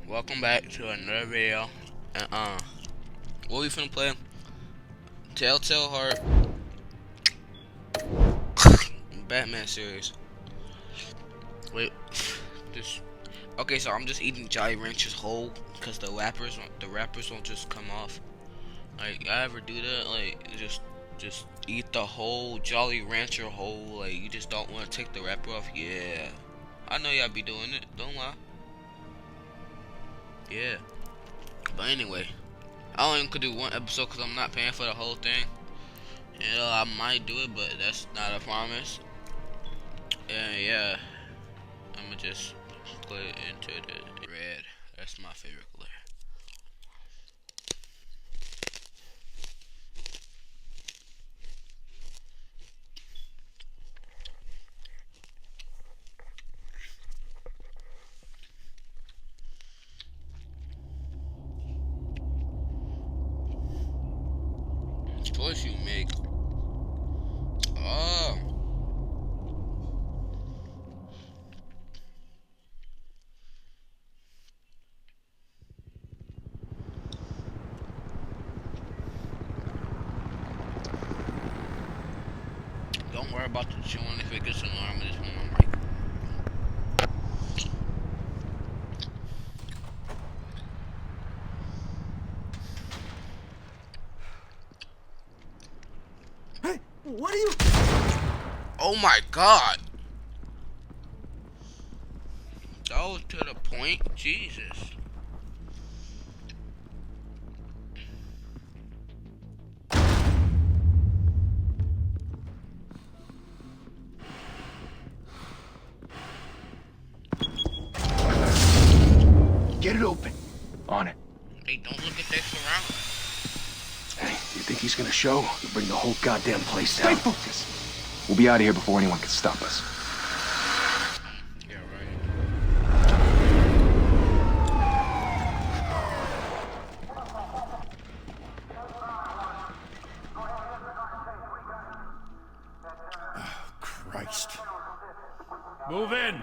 Welcome back to another video. And what we finna play? Telltale Heart Batman series. Wait, this. Okay, so I'm just eating Jolly Ranchers whole because the wrappers won't just come off. Like, I ever do that? Like, just eat the whole Jolly Rancher whole. Like, you just don't want to take the wrapper off. Yeah, I know y'all be doing it. Don't lie. Yeah, but anyway, I only could do one episode because I'm not paying for the whole thing. You know, I might do it, but that's not a promise. And yeah, I'm gonna just put it into the red. That's my favorite color. Choice you make. Oh. Don't worry about the chewing if it gets annoying. I'm just put my mic. Hey, what are you? Oh my god. That was to the point. Jesus. Get it open. On it. Hey, don't look at their surroundings. Hey, you think he's gonna show? He'll bring the whole goddamn place down. Stay focused. We'll be out of here before anyone can stop us. Yeah, Oh, Christ. Move in.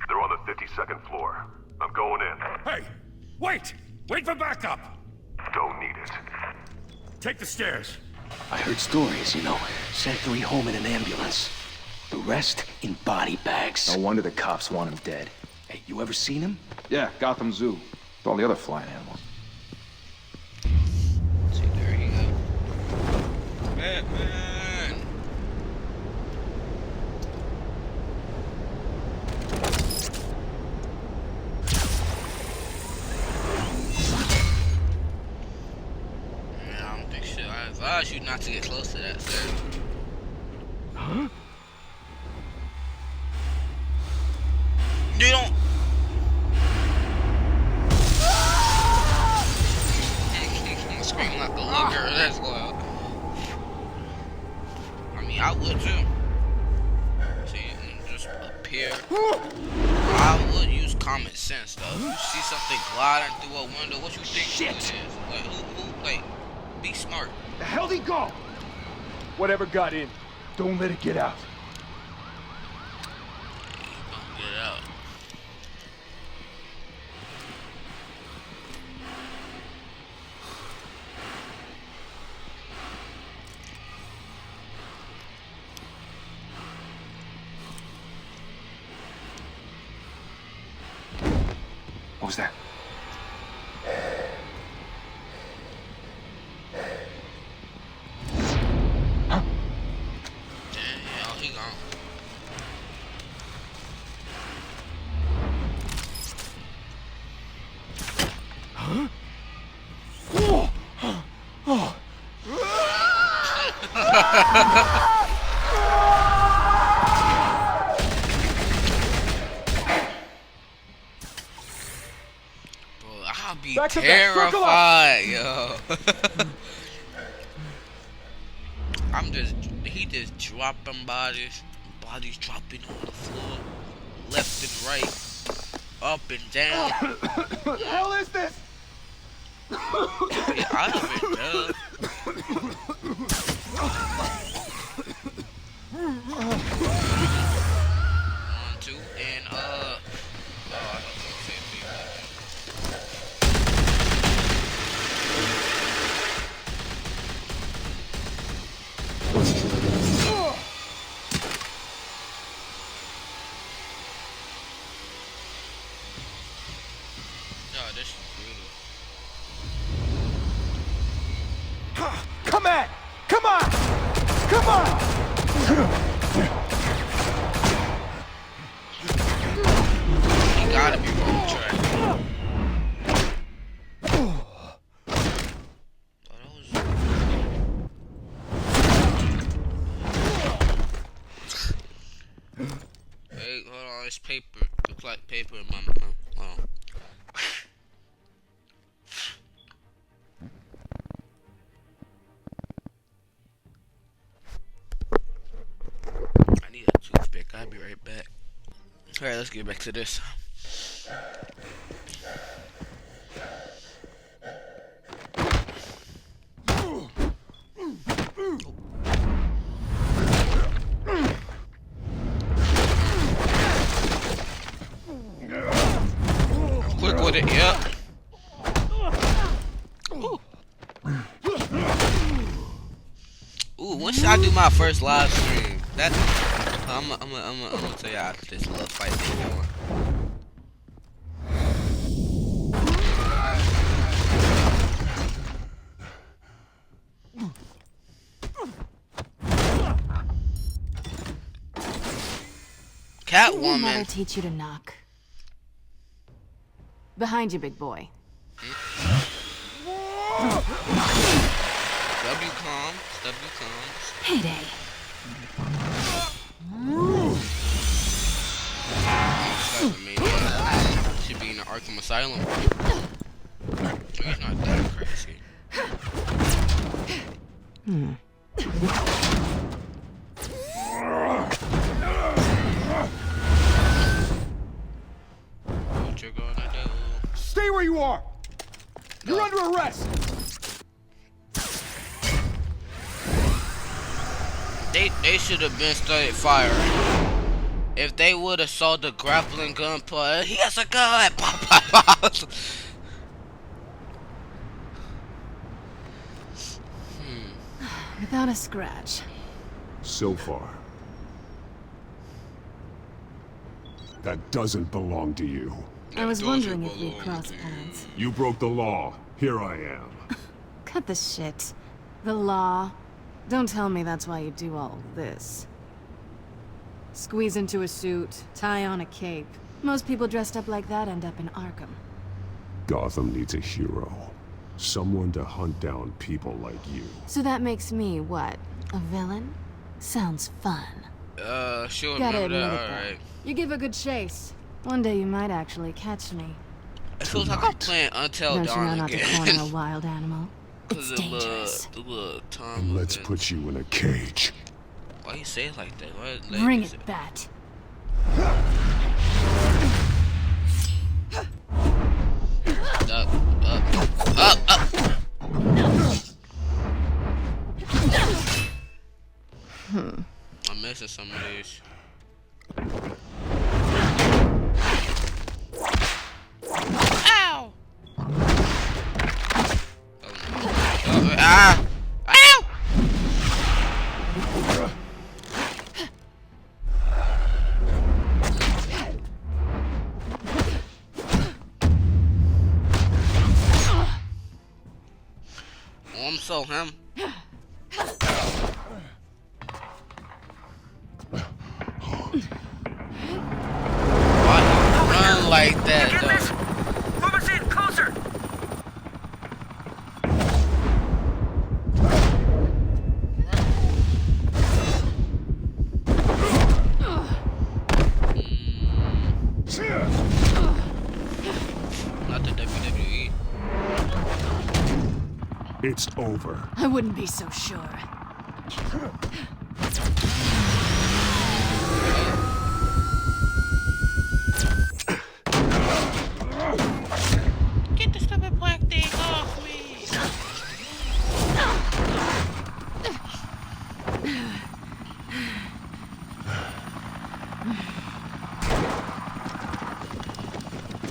They're on the 52nd floor. I'm going in. Hey, wait! Wait for backup! Don't need it. Take the stairs. I heard stories, you know. Sent 3 home in an ambulance. The rest in body bags. No wonder the cops want him dead. Hey, you ever seen him? Yeah, Gotham Zoo. With all the other flying animals. see, there you go. Batman. Yeah, I don't think so. I advise you not to get close to that, sir. Huh? You don't. Scream like a little girl. That's loud. I mean, I would too. See, and just appear. I would use common sense though. If you see something gliding through a window, what you think it is? Like, like, be smart. The hell'd he go? Whatever got in, don't let it get out. Don't get out. What was that? Huh? Yeah, he gone. Huh? Oh. Oh. Bro, I'll be Back to back, circle up. terrified, yo. He just dropping bodies dropping on the floor, left and right, up and down. What the hell is this? Yeah, I have it, duh. One, two, and oh, I was gonna say oh, this is brutal. Come at! Come on! Come on! He gotta be wrong track. Hey, hold on, it's paper. Looks like paper in my mouth. Hold on. I need a toothpick. I'll be right back. Alright, let's get back to this. Quick with it, yep. Ooh, when should I do my first live stream? I'm gonna tell you after this little fight thing going. Didn't your mother Catwoman. teach you to knock? Behind you, big boy. W calm. Payday. Should be in the Arkham Asylum. He's not that crazy. What you gonna do? Stay where you are! You're under arrest! They should have been started firing. If they would have saw the grappling gun play, he has a gun. Pop, pop, pop. Without a scratch. So far. That doesn't belong to you. I was Those wondering are if we'd below cross the- paths. You broke the law. Here I am. Cut the shit. The law. Don't tell me that's why you do all this. Squeeze into a suit, tie on a cape. Most people dressed up like that end up in Arkham. Gotham needs a hero. Someone to hunt down people like you. So that makes me, what? A villain? Sounds fun. Sure, Gotta remember admit that. it, though. Alright. You give a good chase. One day you might actually catch me. It feels like I'm playing Until Don't you know Dawn not to corner a again. wild animal? It's dangerous. The little time. And let's movements. put you in a cage. Why you say it like that? Why, Bring it, Bat. Up. I'm missing some of these. Ow! Ah! Ow! I'm so him. Why you run like that though? Move us in, closer! it's over. I wouldn't be so sure. Get the stupid black thing off me!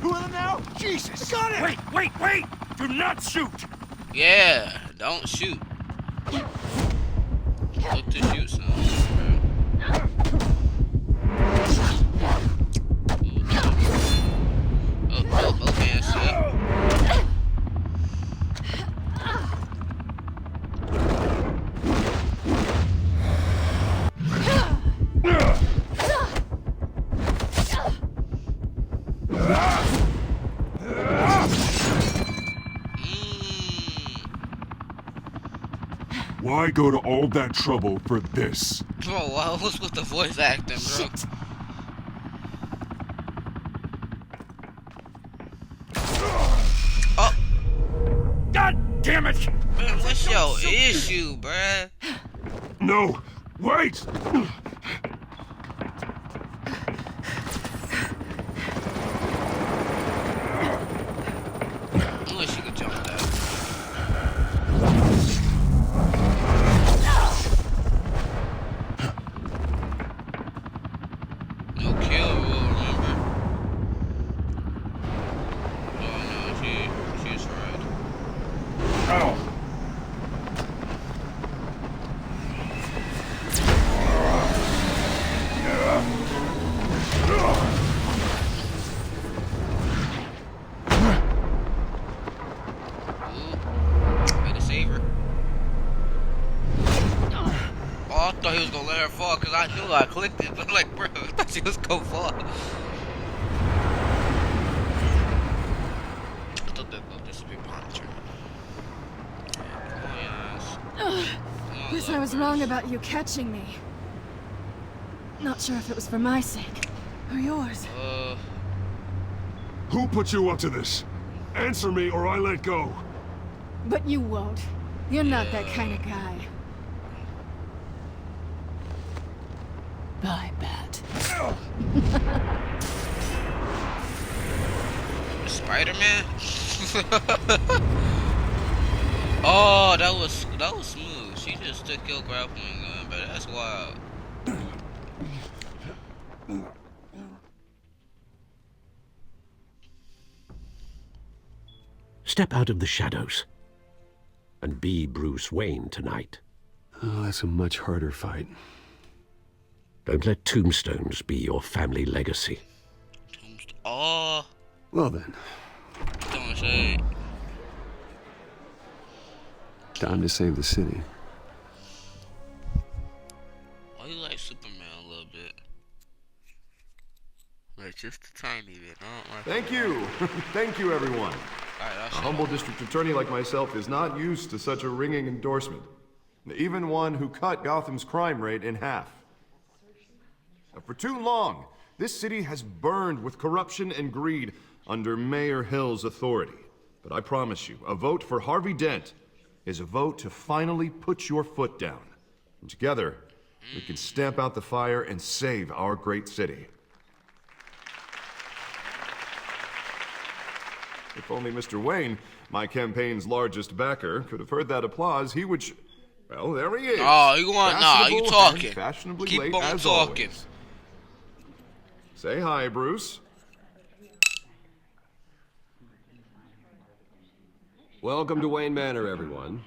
Two of them now? Jesus! Got it! Wait! Do not shoot! Yeah, don't shoot. Look to shoot some. Oh, both hands, see? Why go to all that trouble for this? Bro, what was with the voice acting, bro? Oh, God damn it! man, what's your issue, bruh? No, wait! I wish you could jump that. No kill rule, remember? Oh no, she's right. Oh. Ooh, way to save her. Oh, I thought he was gonna let her fall because I knew I clicked it, but like, bro, I thought she was gonna fall. I thought this would be puncher. Oh, yes. Guess I was wrong about you catching me. Not sure if it was for my sake or yours. Who put you up to this? Answer me or I let go. But you won't. You're not that kind of guy. Bye, Bat. Spider-Man? Oh, that was smooth. She just took your grappling gun, but that's wild. Step out of the shadows and be Bruce Wayne tonight. Oh, that's a much harder fight. Don't let tombstones be your family legacy. Oh, Well then, don't say. time to save the city. Oh, you like Superman a little bit. Like just a tiny bit. I don't like Thank you. Thank you, everyone. Alright, A humble district attorney like myself is not used to such a ringing endorsement. Even one who cut Gotham's crime rate in half. For too long, this city has burned with corruption and greed under Mayor Hill's authority. But I promise you, a vote for Harvey Dent is a vote to finally put your foot down. And together, we can stamp out the fire and save our great city. If only Mr. Wayne, my campaign's largest backer, could have heard that applause, he would well, there he is. Oh, you want? Nah, you Fashionable talking. and fashionably Keep late on as talking. always. Say hi, Bruce. Welcome to Wayne Manor, everyone.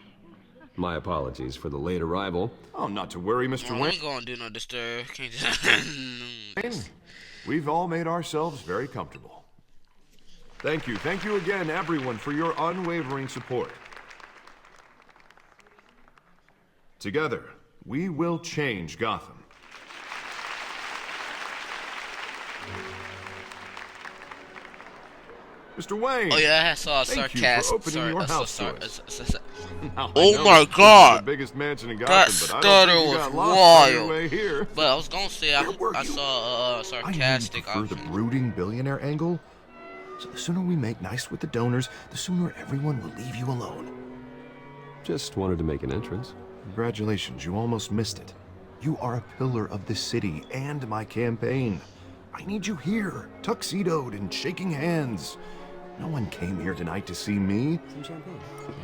My apologies for the late arrival. Oh, not to worry, Mr. I Wayne. ain't gonna do no disturb. Can't just. We've all made ourselves very comfortable. Thank you again, everyone, for your unwavering support. Together, we will change Gotham. Mr. Wayne! Oh yeah, I saw a thank you for sarcastic. opening Sorry, your I saw house to us. Now, I Oh know my this is God. the biggest mansion in That Gotham, but I don't stutter think you was got lost on your wild. way here. But I was gonna say Where were I you? saw a sarcastic I know you prefer option. the brooding billionaire angle. So the sooner we make nice with the donors, the sooner everyone will leave you alone. Just wanted to make an entrance. Congratulations, you almost missed it. You are a pillar of this city and my campaign. I need you here, tuxedoed and shaking hands. No one came here tonight to see me. Some champagne.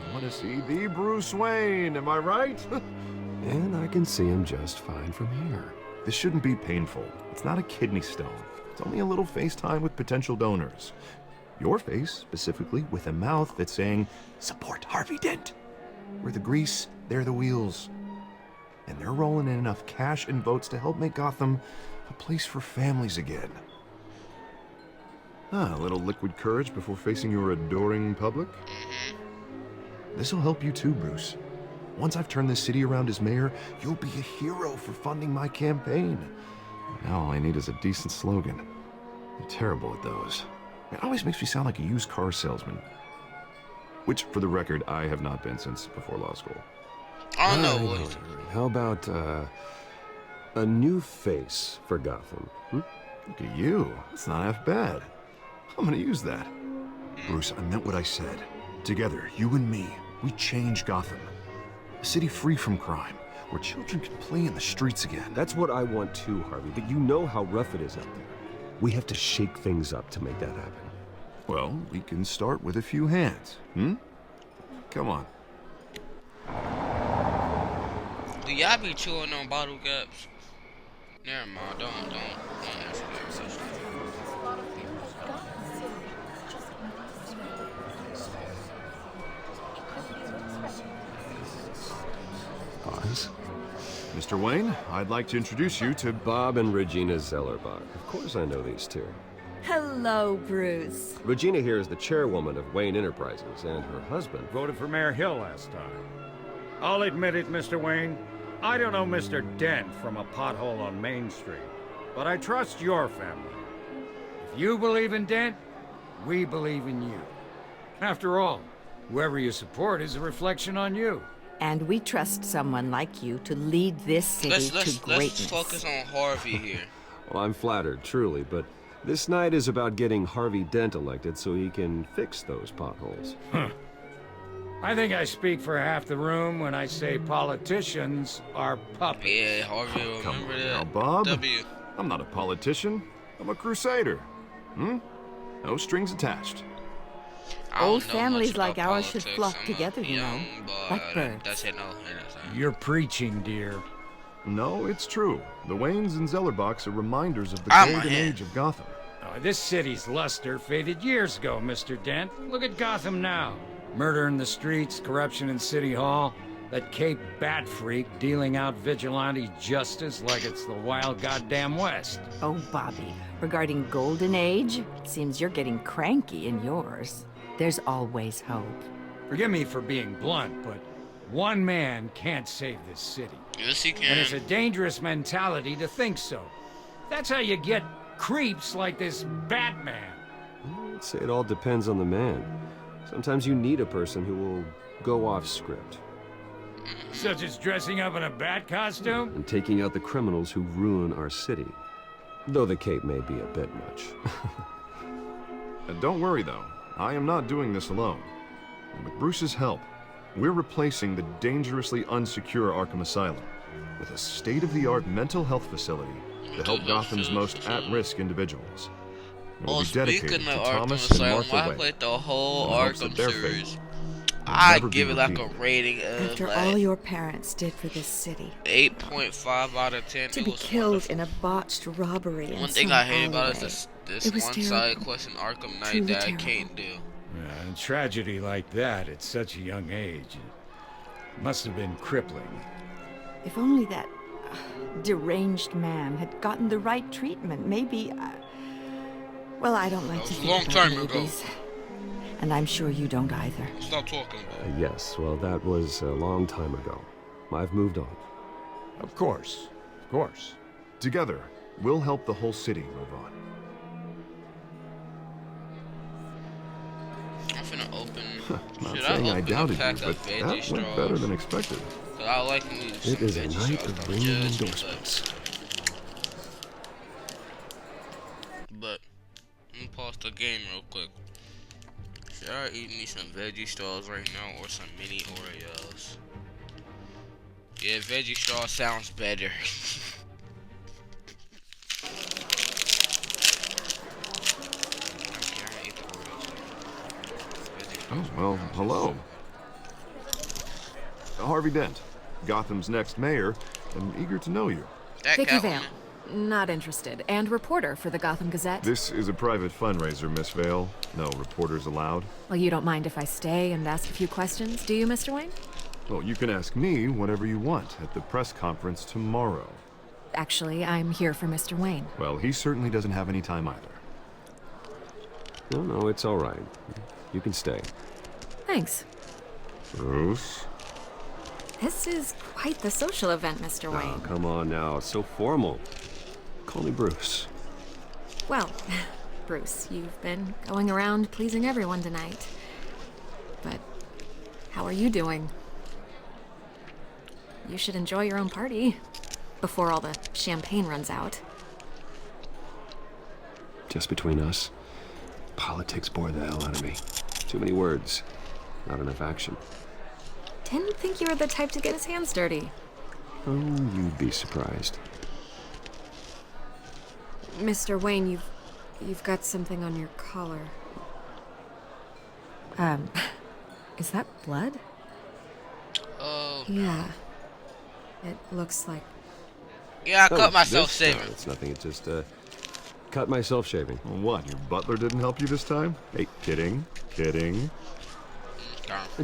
I want to see the Bruce Wayne, am I right? And I can see him just fine from here. This shouldn't be painful. It's not a kidney stone. It's only a little FaceTime with potential donors. Your face, specifically, with a mouth that's saying, support Harvey Dent. We're the grease, they're the wheels. And they're rolling in enough cash and votes to help make Gotham a place for families again. A little liquid courage before facing your adoring public. This'll help you too, Bruce. Once I've turned this city around as mayor, you'll be a hero for funding my campaign. Now all I need is a decent slogan. You're terrible at those. It always makes me sound like a used car salesman. Which, for the record, I have not been since before law school. I don't know. Alright. How about, a new face for Gotham? Look at you. That's not half bad. I'm gonna use that. Bruce, I meant what I said. Together, you and me, we change Gotham. A city free from crime, where children can play in the streets again. That's what I want too, Harvey, but you know how rough it is out there. We have to shake things up to make that happen. Well, we can start with a few hands, Come on. Do y'all be chewing on bottle caps? Never mind, don't answer that question. Pause. Mr. Wayne, I'd like to introduce you to Bob and Regina Zellerbach. Of course I know these two. Hello, Bruce. Regina here is the chairwoman of Wayne Enterprises, and her husband... Voted for Mayor Hill last time. I'll admit it, Mr. Wayne. I don't know Mr. Dent from a pothole on Main Street, but I trust your family. If you believe in Dent, we believe in you. After all, whoever you support is a reflection on you. And we trust someone like you to lead this city to greatness. Let's focus on Harvey here. Well, I'm flattered, truly, but this night is about getting Harvey Dent elected so he can fix those potholes. I think I speak for half the room when I say politicians are puppets. Yeah, Harvey, Come remember on that? now, Bob. W. I'm not a politician. I'm a crusader. No strings attached. I don't Old know families much like about ours should politics. flock I'm together, a you know, young boy. like birds. That's it, no. You're preaching, dear. No, it's true. The Waynes and Zellerbachs are reminders of the Ah, my golden head. age of Gotham. This city's luster faded years ago, Mr. Dent. Look at Gotham now. Murder in the streets, corruption in City Hall, that Cape Bat freak dealing out vigilante justice like it's the wild goddamn West. Oh, Bobby, regarding Golden Age, it seems you're getting cranky in yours. There's always hope. Forgive me for being blunt, but one man can't save this city. Yes, he And can. it's a dangerous mentality to think so. That's how you get creeps like this Batman. I'd say it all depends on the man. Sometimes you need a person who will go off script Such as dressing up in a bat costume? and taking out the criminals who ruin our city. Though the cape may be a bit much. Don't worry, though. I am not doing this alone. And with Bruce's help, we're replacing the dangerously unsecure Arkham Asylum with a state-of-the-art mental health facility to help Gotham's most at-risk individuals. It will Oh, be dedicated speaking to of Arkham Thomas and Asylum, Martha I Wayne. played the whole in hopes that Arkham their fate series. will I never be give it like a repeated. rating of After like all your parents did for this city, 8.5 out of 10. to It be was killed wonderful. in a botched robbery in One thing some I hate about it alleyway. is this It was one side terrible. quest in Arkham Knight Truly that I terrible. can't do. Yeah, and tragedy like that at such a young age it must have been crippling. If only that deranged man had gotten the right treatment, maybe... well, I don't like That to was a think long about time ago. babies. And I'm sure you don't either. Stop talking about it. Yes, well, that was a long time ago. I've moved on. Of course. Of course. Together, we'll help the whole city move on. I'm finna open. Not Should saying I open doubted a pack you, of but veggie that went straws? better than expected. 'Cause I like me some It is a veggie night straws. of Don't ringing judge me, endorsements. But let me pause the game real quick. Y'all eating me some veggie straws right now or some mini Oreos. Yeah, veggie straw sounds better. Okay, I'm gonna eat the Oreos though. Oh, well, hello. Harvey Dent, Gotham's next mayor, and eager to know you. That Vicky Catwoman. Vale. Not interested. And reporter for the Gotham Gazette. This is a private fundraiser, Miss Vale. No reporters allowed. Well, you don't mind if I stay and ask a few questions, do you, Mr. Wayne? Well, you can ask me whatever you want at the press conference tomorrow. Actually, I'm here for Mr. Wayne. Well, he certainly doesn't have any time either. No, it's all right. You can stay. Thanks. Bruce? This is quite the social event, Mr. Oh, Wayne. come on now. It's so formal. Call me Bruce. Well, Bruce, you've been going around pleasing everyone tonight. But how are you doing? You should enjoy your own party before all the champagne runs out. Just between us, politics bore the hell out of me. Too many words, not enough action. Didn't think you were the type to get his hands dirty. Oh, you'd be surprised. Mr. Wayne, you've got something on your collar. Is that blood? Oh. Yeah. It looks like... Yeah, I Oh, cut myself this? shaving. No, it's nothing. It's just, cut myself shaving. What, your butler didn't help you this time? Hey, kidding.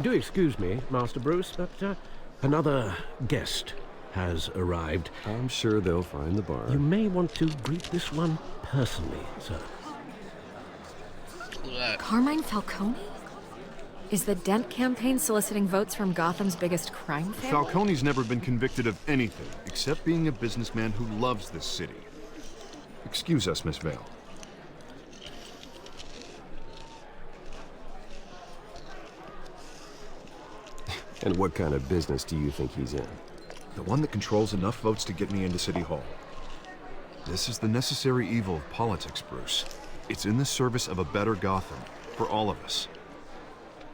Do excuse me, Master Bruce, but another guest has arrived. I'm sure they'll find the bar. You may want to greet this one personally, sir. Who that? Carmine Falcone? Is the Dent campaign soliciting votes from Gotham's biggest crime family? Falcone's never been convicted of anything except being a businessman who loves this city. Excuse us, Miss Vale. And what kind of business do you think he's in? The one that controls enough votes to get me into City Hall. This is the necessary evil of politics, Bruce. It's in the service of a better Gotham, for all of us.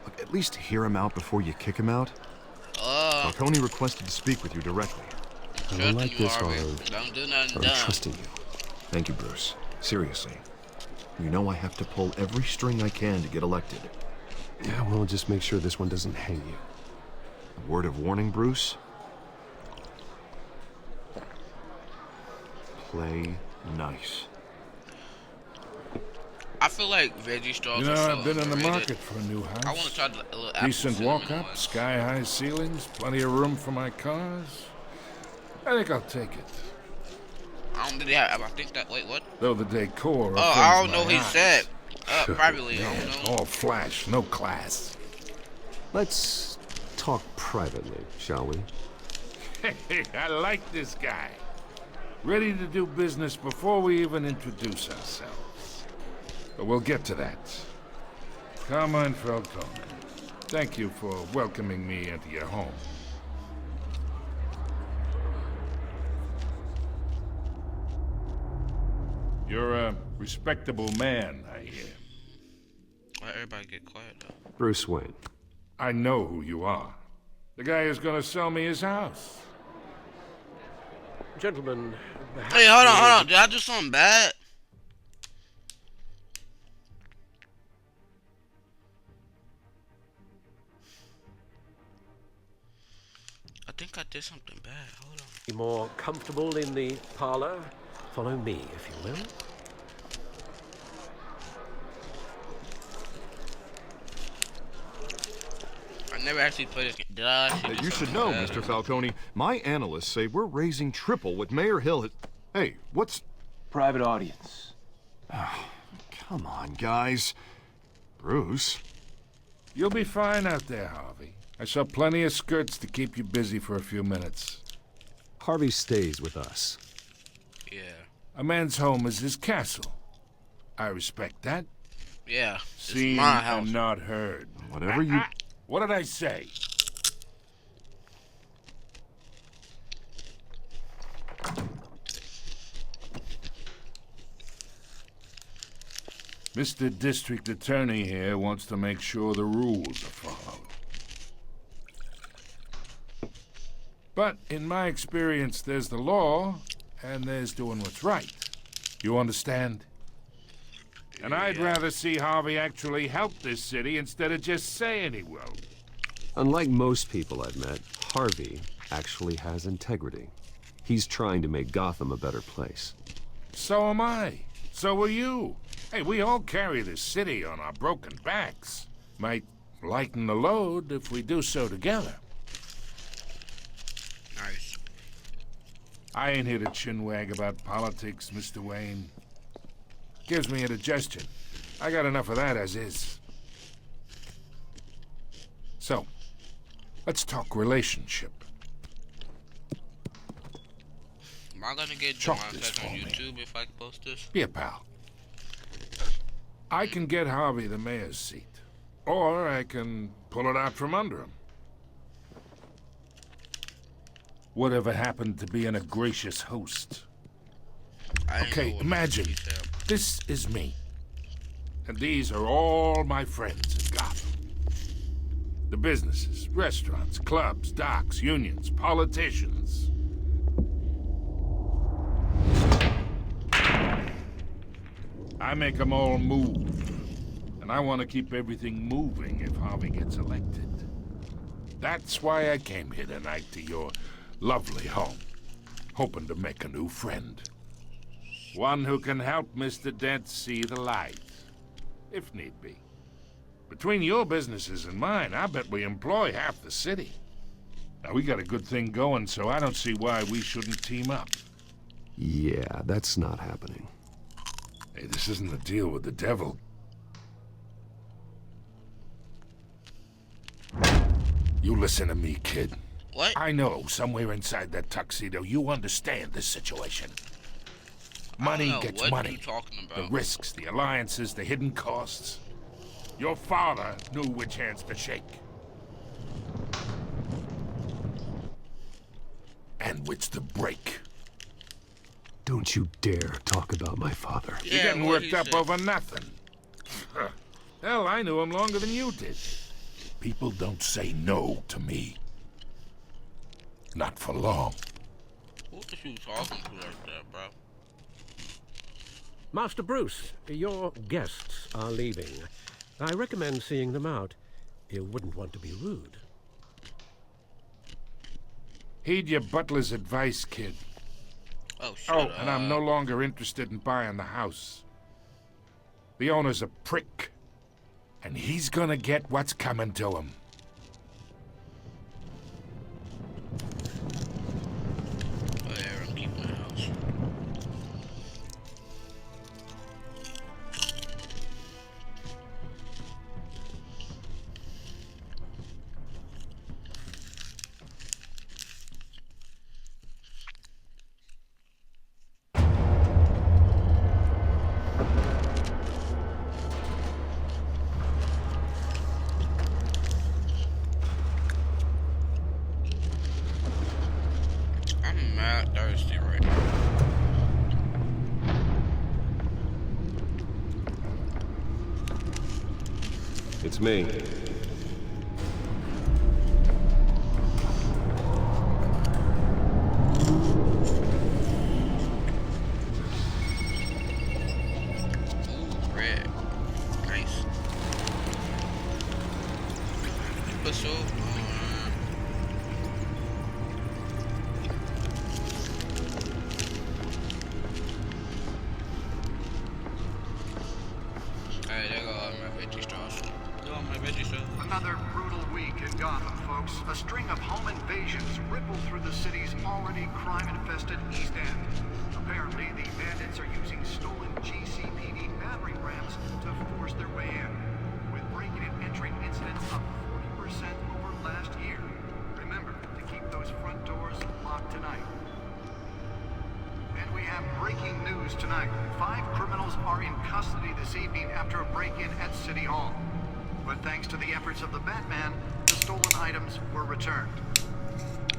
Look, at least hear him out before you kick him out. Falcone requested to speak with you directly. I don't like this, Harvey. Harv. Don't do nothing I'm dumb. trusting you. Thank you, Bruce. Seriously. You know I have to pull every string I can to get elected. Yeah, well, just make sure this one doesn't hang you. A word of warning, Bruce? Play nice. I feel like veggie straws You know, are so I've been in the overrated. market for a new house. I want to try the little apple Decent cinnamon walk-up, ones. sky-high ceilings, plenty of room for my cars. I think I'll take it. I don't think they have. I think that. Wait, what? Though the decor Oh, I don't offends know. my He eyes. said privately. I Yeah, don't it's know. all flash, no class. Let's talk privately, shall we? Hey, I like this guy. Ready to do business before we even introduce ourselves. But we'll get to that. Carmine Falcone, thank you for welcoming me into your home. You're a respectable man, I hear. Why everybody get quiet though? Bruce Wayne. I know who you are. The guy who's gonna sell me his house. Gentlemen, perhaps... Hey, hold on. Did I do something bad? I think I did something bad. Hold on. Be more comfortable in the parlor. Follow me, if you will. I never actually played this game. Did I actually do You should something know, bad? Mr. Falcone, my analysts say we're raising triple what Mayor Hill has... Hey, what's... Private audience. Come on, guys. Bruce? You'll be fine out there, Harvey. I saw plenty of skirts to keep you busy for a few minutes. Harvey stays with us. Yeah. A man's home is his castle. I respect that. Yeah. Seen It's my house. and not heard. Whatever you... What did I say? Mr. District Attorney here wants to make sure the rules are followed. But in my experience, there's the law, and there's doing what's right. You understand? And I'd rather see Harvey actually help this city instead of just saying he will. Unlike most people I've met, Harvey actually has integrity. He's trying to make Gotham a better place. So am I. So are you. Hey, we all carry this city on our broken backs. Might lighten the load if we do so together. Nice. I ain't here to chinwag about politics, Mr. Wayne. Gives me indigestion. I got enough of that as is. So, let's talk relationship. Am I gonna get Chalk demonetized this for on me. YouTube if I post this? Yeah, pal. I can get Harvey the mayor's seat. Or I can pull it out from under him. Whatever happened to being a gracious host? Okay, imagine, this is me. And these are all my friends in Gotham. The businesses, restaurants, clubs, docks, unions, politicians. I make them all move. And I want to keep everything moving if Harvey gets elected. That's why I came here tonight to your lovely home, hoping to make a new friend. One who can help Mr. Dent see the light, if need be. Between your businesses and mine, I bet we employ half the city. Now, we got a good thing going, so I don't see why we shouldn't team up. Yeah, that's not happening. Hey, this isn't a deal with the devil. You listen to me, kid. What? I know somewhere inside that tuxedo you understand this situation. Money gets what money. Are you talking about? The risks, the alliances, the hidden costs. Your father knew which hands to shake. And which to break. Don't you dare talk about my father. You're getting worked up over nothing. Hell, I knew him longer than you did. People don't say no to me. Not for long. Who is you talking to like that, bro? Master Bruce, your guests are leaving. I recommend seeing them out. You wouldn't want to be rude. Heed your butler's advice, kid. Oh, shut Oh, up. and I'm no longer interested in buying the house. The owner's a prick. And he's gonna get what's coming to him. Oh, yeah, I'm keeping the house. I'm mad thirsty right now. It's me. Ooh, red. Nice. Whistle. Alright, there go all my veggie straws. Go on my veggie straws. Another brutal week in Gotham, folks. A string of home invasions ripple through the city's already crime-infested East End. Apparently, the bandits are using stolen GCPD battering rams to force their way in, with breaking and entering incidents up 40% over last year. Remember to keep those front doors locked tonight. And we have breaking news tonight. 5 criminals are in custody this evening after a break-in at City Hall. But thanks to the efforts of the Batman, the stolen items were returned.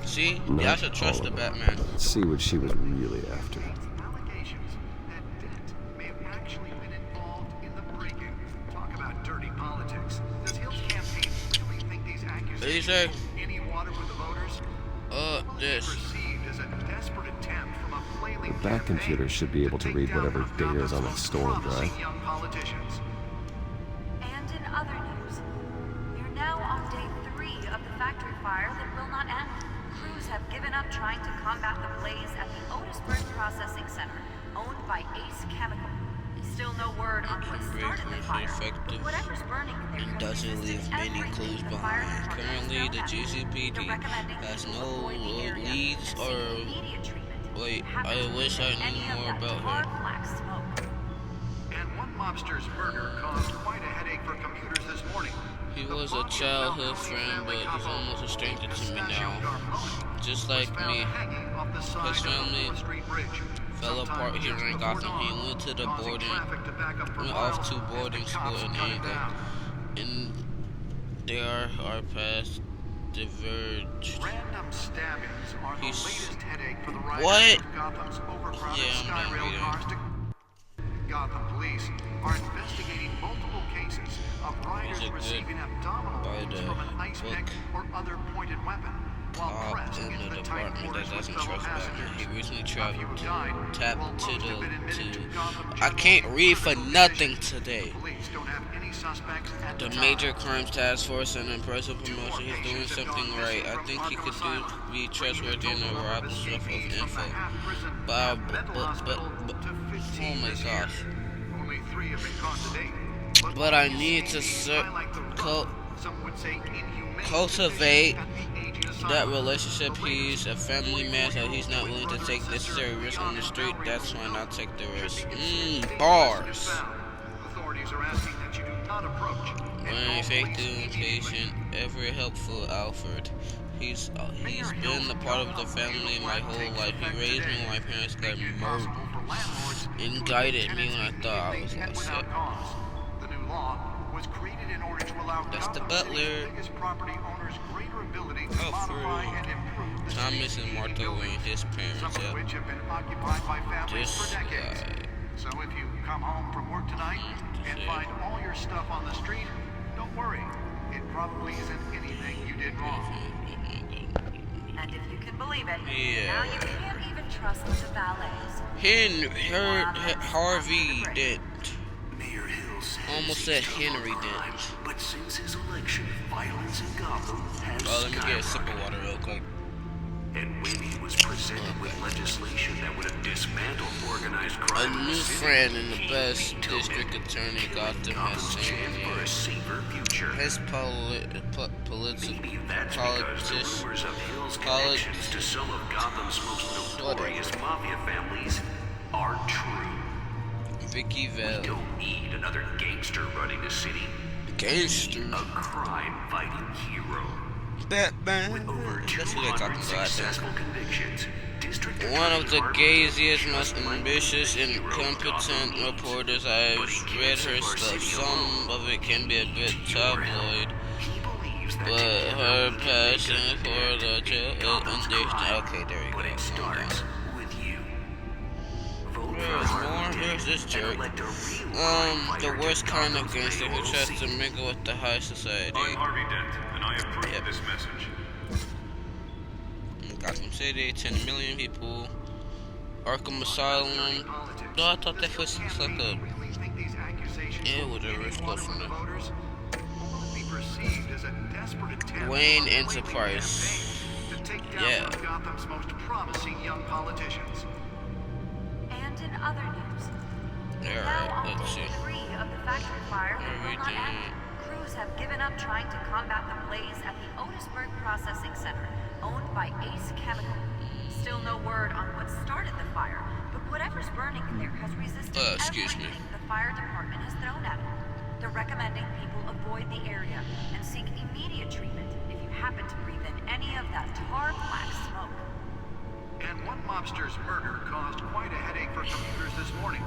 See? Not Y'all should trust all the of them. Batman. Let's see what she was really after. Allegations that Dent may have actually been involved in the break-in. you say? Any water with the voters? This. Perceived as a desperate attempt from a The flailing back computer should be able to read whatever data is on that storm drive. young politicians. And in other news, we're now on day 3 of the factory fire that will not end. Crews have given up trying to combat the blaze at the Otisburg Processing Center, owned by Ace Chemical. Still no word on what started the fire, but whatever's burning in there and doesn't leave many clues behind. Currently, the GCPD has no leads or... Wait, I wish I knew more about her. And one mobster's murder caused quite a headache for commuters this morning. He was a childhood friend, but he's almost a stranger to me now. Just like me. His family fell apart here in Gotham. He went to the went off to boarding school in England. And there our paths diverged. Random stabbings are the latest headache for the riders what? of Gotham's overcrowded Yeah, I'm not Skyrail reading. cars. Gotham police are investigating multiple cases of riders receiving abdominal wounds from an ice pick or other pointed weapon while pressed in into the the tight department quarters that with doesn't fellow trust Batman. passengers. He recently traveled to tap while to most have been admitted to Gotham I General can't read for Criminal nothing Division. today. Police don't have any suspects at The time. Major Crimes Task Force and impressive promotion. He's doing something right. I think he could be trustworthy and reliable source of info. But oh my gosh. Only 3 have been caught to date. But I need to cultivate that relationship. He's a family man, so he's not willing to take necessary risks on the street. That's why I'll take the risk. Bars. Authorities are asking that you do not approach. When effective, patient, ever helpful Alfred. He's been a part of the family my whole life. He raised me when my parents got murdered and guided me when I thought I was lost. The new law was created in order to allow That's the Gotham City's butler. biggest property owners greater ability to modify and improve the Thomas city's and Martha buildings, Wayne, his parents. some of which have been occupied by families This for decades. guy. So if you come home from work tonight and find all your stuff on the street, don't worry. It probably isn't anything you did wrong. And if you can believe it, Yeah. now you can't even trust the valets. Harvey Dent. Almost said Henry Dent. But since his election, violence in Gotham has Let me get a sip of water real quick. And when he was presented with legislation that would have dismantled organized A crime in new the city, friend in the best district attorney Gotham has seen for a safer future. his political Because the rumors of Hill's connections to some of Gotham's most notorious mafia families are true. Vicky Vale. We don't need another gangster running the city. Gangster. A crime-fighting hero. Batman. With over That's what they're 200 talking about. successful convictions, District One of the Attorney gaziest, most ambitious, and competent reporters I've read her stuff. Some of it can be a bit tabloid, but her passion for the child is understand. Okay, there you go. But it starts with you. There's more. There's this jerk. The worst kind of gangster who tries to mingle with the high society. I'm Harvey Dent, and I approve this message. Gotham City, 10 million people. Arkham Asylum. No, I thought that was like a. Yeah, whatever, it's close from there. Wayne Enterprise. Yeah. Gotham's most promising young politicians. And in other news, Alright, let's see. 3 of the factory fire will not end. Crews have given up trying to combat the blaze at the Otisburg Processing Center, owned by Ace Chemical. Still no word on what started the fire, but whatever's burning in there has resisted everything the fire department has thrown at it. They're recommending people avoid the area and seek immediate treatment if you happen to breathe in any of that tar black smoke. And one mobster's murder caused quite a headache for commuters this morning.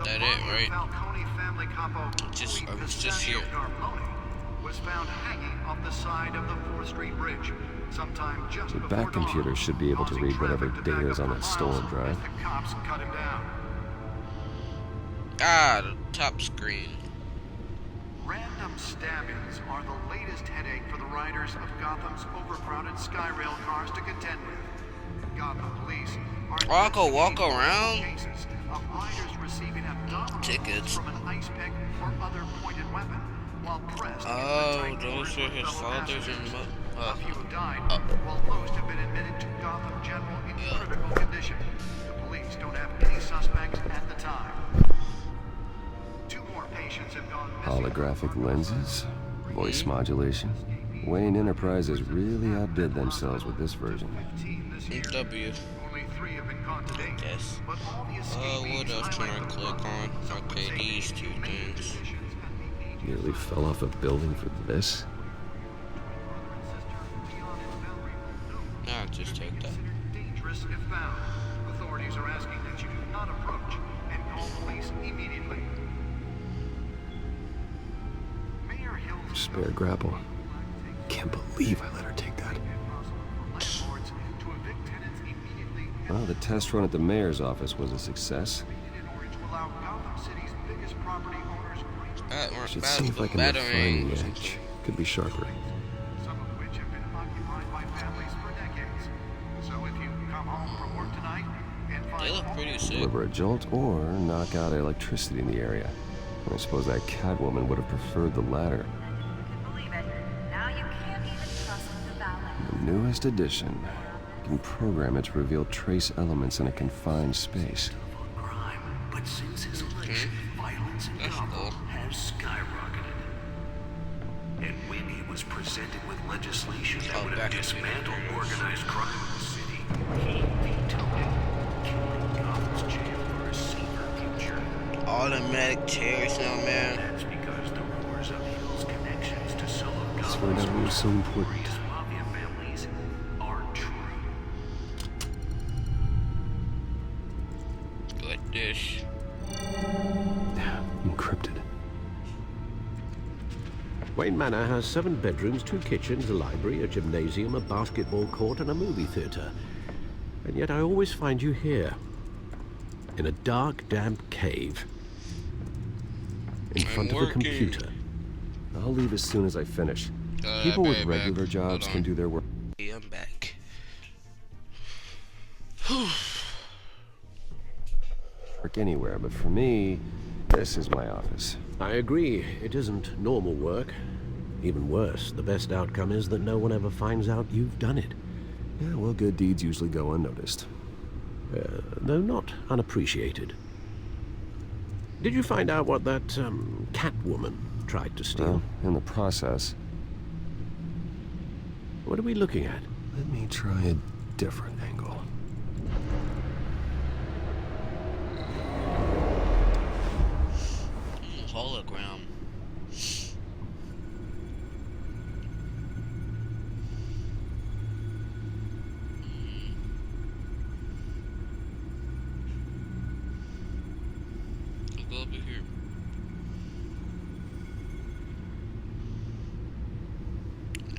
That it, right? Falcone family capo I was just here. was found hanging off the side of the 4th Street Bridge sometime just The before back computer should be able to read whatever data is on that storm drive. the cops cut him down. Ah, the top screen. Random stabbings are the latest headache for the riders of Gotham's overcrowded Skyrail cars to contend with. Gotham police are I'll go walk around. cases of riders receiving abdominal Tickets from an ice pick or other pointed weapon while pressed Oh, those are his fathers and a few have died, while most have been admitted to Gotham General in critical condition. The police don't have any suspects at the time. 2 more patients have gone missing. Holographic lenses, voice modulation. Wayne Enterprises really outdid themselves with this version. W. Only 3 have been caught to date. Yes. But all the What else can I click on? Okay, these 2 things. Nearly fell off a building for this? Nah, just take that. Dangerous if found. Authorities are asking that you do not approach and call police immediately. Mayor Hill's Spare grapple. Can't believe I let her take that. Well, the test run at the mayor's office was a success. Should see if I can refine the edge. Could be sharper. Some of which have been occupied by families for decades. So if you come home from work tonight and find they look pretty sick. Deliver a jolt or knock out electricity in the area. I suppose that Catwoman would have preferred the latter. Believe it. Now you can't even trust the valet. The newest addition. You can program it to reveal trace elements in a confined space. But since his election, violence in Gotham has skyrocketed. And when he was presented with legislation that would have dismantled organized crime in the city, he vetoed it, killing Gotham's jail for a safer future. Automatic tears now, man. That's because the rumors of Hill's connections to some of That's why that was so important. mafia families are true. Good dish. Encrypted. Wayne Manor has 7 bedrooms, 2 kitchens, a library, a gymnasium, a basketball court, and a movie theater. And yet I always find you here. In a dark, damp cave. In front of a computer. I'll leave as soon as I finish. People with regular jobs can do their work. Yeah, I'm back. Work anywhere, but for me, this is my office. I agree. It isn't normal work. Even worse, the best outcome is that no one ever finds out you've done it. Yeah, well, good deeds usually go unnoticed. Though not unappreciated. Did you find out what that, Catwoman tried to steal? Well, in the process. What are we looking at? Let me try a different angle. Hologram. Let's go over here.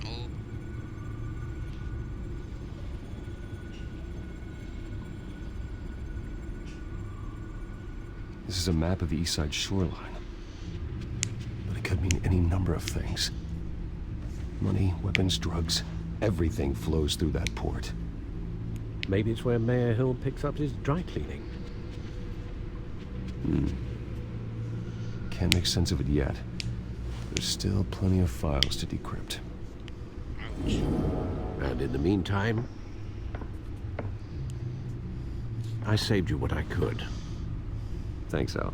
Oh. This is a map of the East Side shoreline. But it could mean any number of things. Money, weapons, drugs, everything flows through that port. Maybe it's where Mayor Hill picks up his dry cleaning. Can't make sense of it yet. There's still plenty of files to decrypt. And in the meantime, I saved you what I could. Thanks, Al.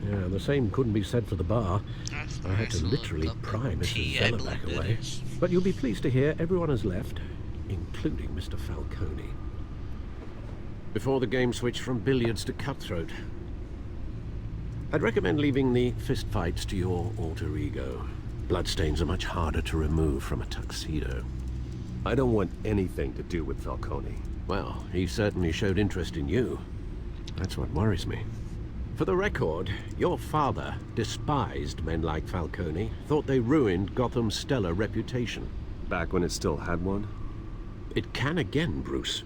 Yeah, the same couldn't be said for the bar. I had to literally pry Mrs. Zellerback away. But you'll be pleased to hear everyone has left, including Mr. Falcone. Before the game switched from billiards to cutthroat. I'd recommend leaving the fistfights to your alter ego. Bloodstains are much harder to remove from a tuxedo. I don't want anything to do with Falcone. Well, he certainly showed interest in you. That's what worries me. For the record, your father despised men like Falcone, thought they ruined Gotham's stellar reputation. Back when it still had one? It can again, Bruce.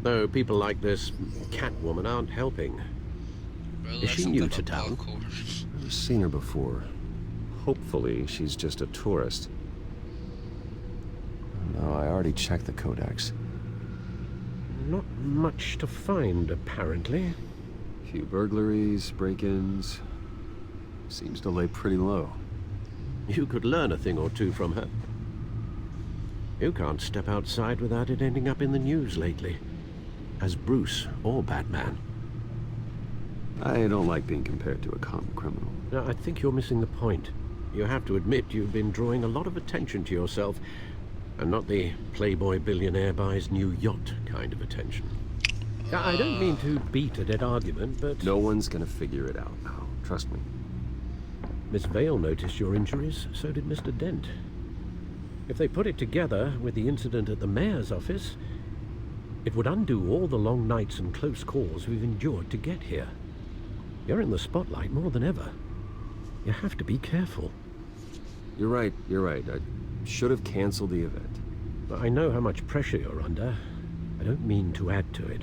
Though people like this Catwoman aren't helping. Is she new to town? I've seen her before. Hopefully, she's just a tourist. No, I already checked the codex. Not much to find, apparently. Few burglaries, break-ins. Seems to lay pretty low. You could learn a thing or two from her. You can't step outside without it ending up in the news lately. As Bruce or Batman. I don't like being compared to a common criminal. No, I think you're missing the point. You have to admit you've been drawing a lot of attention to yourself, and not the playboy billionaire buys new yacht kind of attention. I don't mean to beat a dead argument, but... No one's gonna figure it out now. Trust me. Miss Vale noticed your injuries, so did Mr. Dent. If they put it together with the incident at the mayor's office, it would undo all the long nights and close calls we've endured to get here. You're in the spotlight more than ever. You have to be careful. You're right. I should have canceled the event. I know how much pressure you're under. I don't mean to add to it.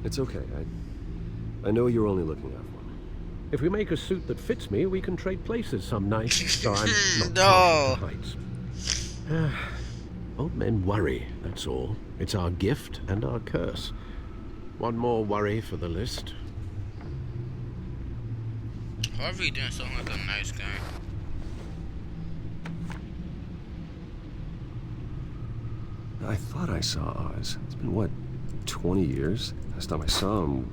It's okay. I know you're only looking out for me. If we make a suit that fits me, we can trade places some night. So I'm not No. partial to heights. Old men worry, that's all. It's our gift and our curse. One more worry for the list. Harvey didn't sound like a nice guy. I thought I saw Oz. It's been, what, 20 years? Last time I saw him,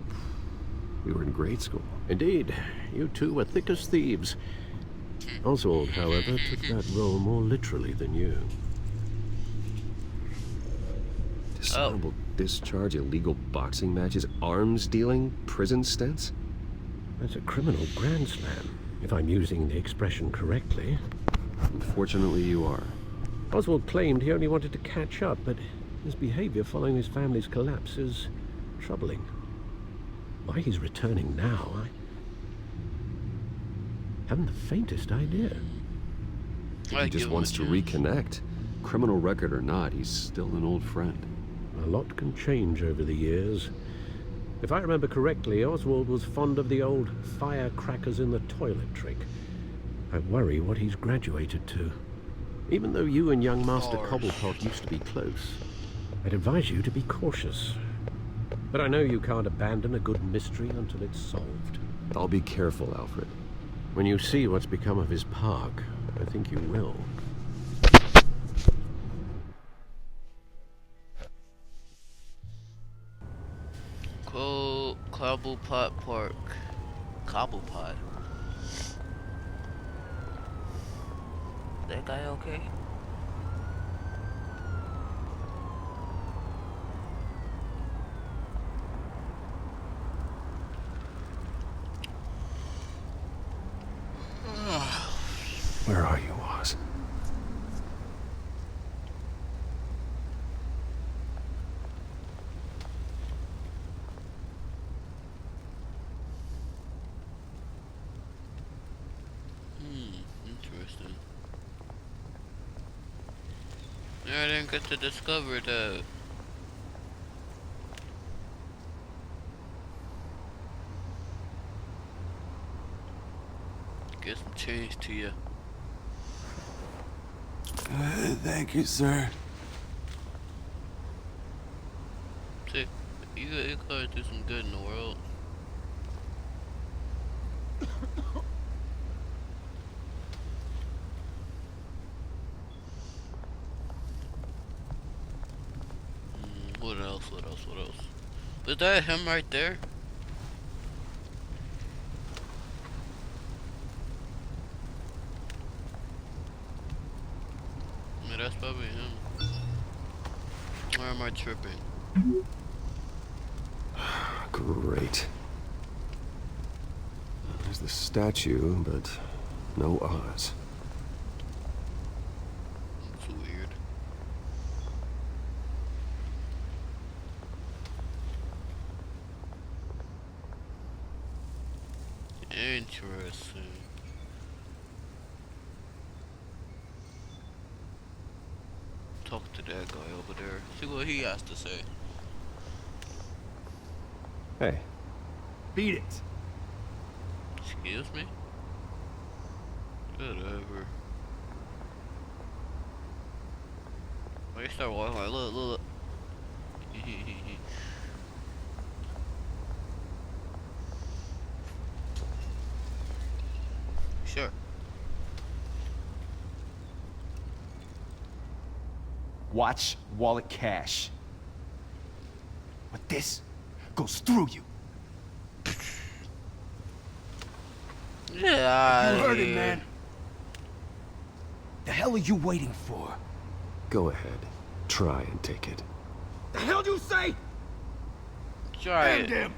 we were in grade school. Indeed. You two were thick as thieves. Oswald, however, took that role more literally than you. Dishonorable discharge, illegal boxing matches, arms dealing, prison stints? That's a criminal grand slam, if I'm using the expression correctly. Unfortunately, you are. Oswald claimed he only wanted to catch up, but his behavior following his family's collapse is troubling. Why he's returning now, I haven't the faintest idea. He just wants to reconnect. Criminal record or not, he's still an old friend. A lot can change over the years. If I remember correctly, Oswald was fond of the old firecrackers in the toilet trick. I worry what he's graduated to. Even though you and young Master Cobblepot used to be close, I'd advise you to be cautious. But I know you can't abandon a good mystery until it's solved. I'll be careful, Alfred. When you see what's become of his park, I think you will. Cobblepot Park. Cobblepot. That guy okay? Where are you, Oz? Interesting. I didn't get to discover that. Get some change to you. Thank you, sir. See, you gotta do some good in the world. What else? Was that him right there? Yeah, that's probably him. Or am I tripping? Great. There's the statue, but no Oz. That's weird. Interesting. Talk to that guy over there. See what he has to say. Hey. Beat it. Excuse me? Whatever. Why you start walking like, look. Sure. Watch wallet cash. But this goes through you. Yeah. You heard it, man. The hell are you waiting for? Go ahead. Try and take it. The hell do you say? Try End him.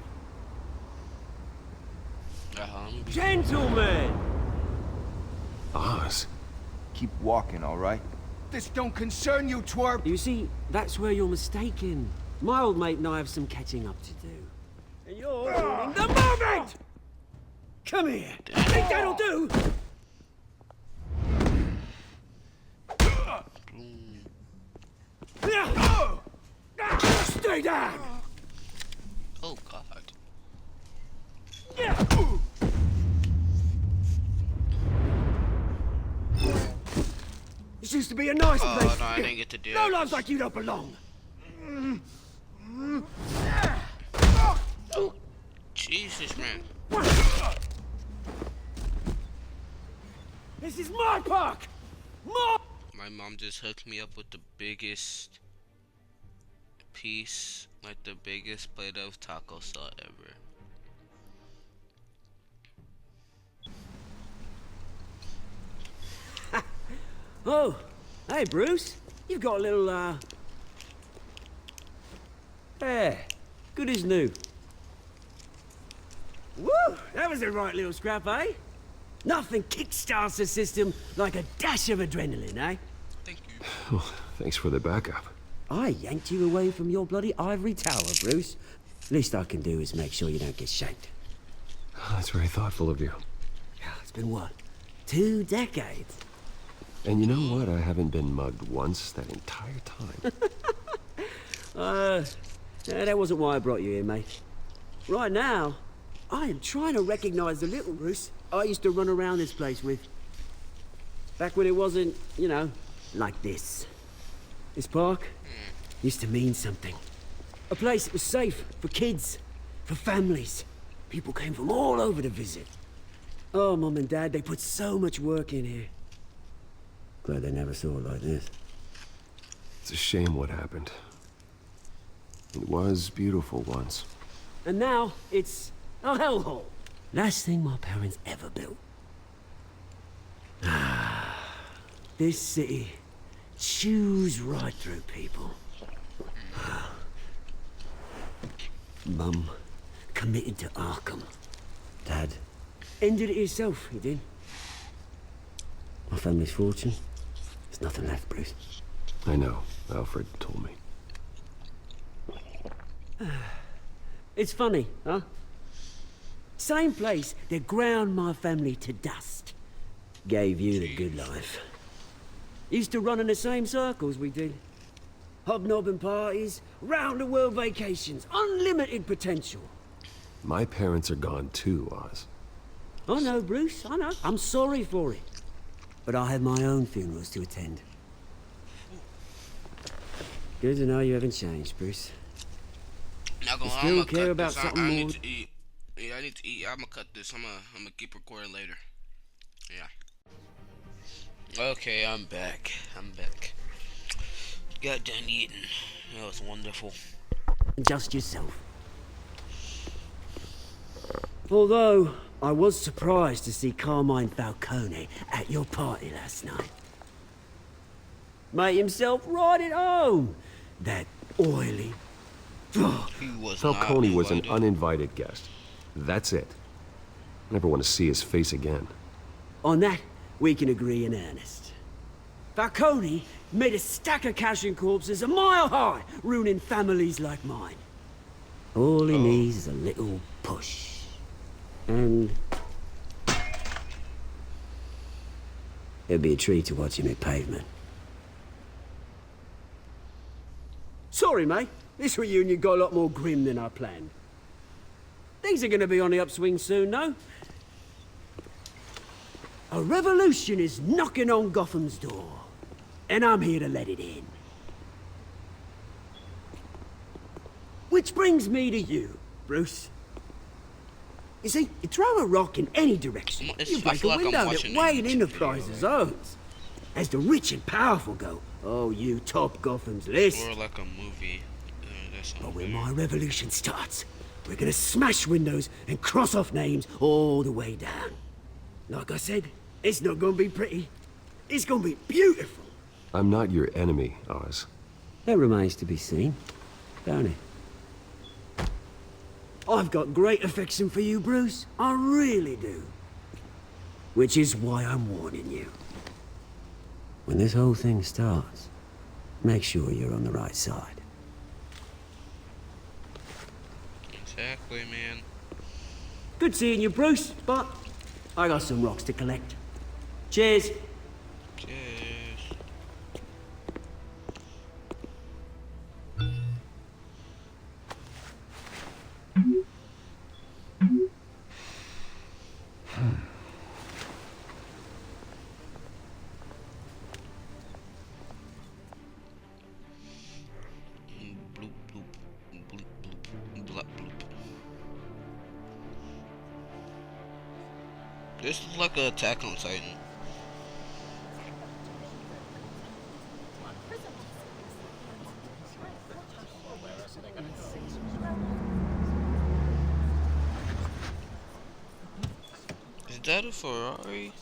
Gentlemen! Oz. Keep walking, all right? This don't concern you, twerp. You see, that's where you're mistaken. My old mate and I have some catching up to do. And you're ruining the moment! Come here. Think that'll do? Stay down! Oh, God. This used to be a nice place. No, I didn't get to do No it. lives like you don't belong. Jesus, man. This is my park! My mom just hooked me up with the biggest piece, like the biggest plate of taco sauce ever. Oh, hey, Bruce. You've got a little, Yeah, good as new. Woo! That was a right little scrap, eh? Nothing kickstarts the system like a dash of adrenaline, eh? Thank you. Oh, thanks for the backup. I yanked you away from your bloody ivory tower, Bruce. Least I can do is make sure you don't get shanked. That's very thoughtful of you. Yeah, it's been what? 2 decades? And you know what? I haven't been mugged once that entire time. That wasn't why I brought you here, mate. Right now, I am trying to recognize the little Bruce I used to run around this place with. Back when it wasn't, you know, like this. This park used to mean something. A place that was safe for kids, for families. People came from all over to visit. Oh, Mum and Dad, they put so much work in here. Glad they never saw it like this. It's a shame what happened. It was beautiful once. And now, it's a hellhole. Last thing my parents ever built. This city chews right through people. Mum committed to Arkham. Dad ended it himself, he did. My family's fortune, there's nothing left, Bruce. I know. Alfred told me. It's funny, huh? Same place that ground my family to dust. Gave you the good life. Used to run in the same circles we did. Hobnobbing parties, round-the-world vacations, unlimited potential. My parents are gone too, Oz. I know, Bruce, I know. I'm sorry for it. But I have my own funerals to attend. Good to know you haven't changed, Bruce. Not gonna, you still I'm gonna care cut about this. something I more? need to eat. Yeah, I need to eat. I'm gonna cut this. I'm gonna keep recording later. Yeah. Okay, I'm back. Got done eating. That was wonderful. Just yourself. Although, I was surprised to see Carmine Falcone at your party last night. Made himself right at home. That oily... He was Falcone was an uninvited guest. That's it. Never want to see his face again. On that, we can agree in earnest. Falcone made a stack of cash and corpses a mile high, ruining families like mine. All he needs is a little push. And... it'd be a treat to watch him hit pavement. Sorry, mate. This reunion got a lot more grim than I planned. Things are gonna be on the upswing soon, no? A revolution is knocking on Gotham's door, and I'm here to let it in. Which brings me to you, Bruce. You see, you throw a rock in any direction, you break a window that Wayne Enterprises owns. As the rich and powerful go, oh, you top Gotham's list. Or like a movie. But when my revolution starts, we're gonna smash windows and cross off names all the way down. Like I said, it's not gonna be pretty. It's gonna be beautiful. I'm not your enemy, Oz. That remains to be seen, don't it? I've got great affection for you, Bruce. I really do. Which is why I'm warning you. When this whole thing starts, make sure you're on the right side. Exactly, man. Good seeing you, Bruce, but I got some rocks to collect. Cheers. Cheers. This is like an Attack on Titan. Is that a Ferrari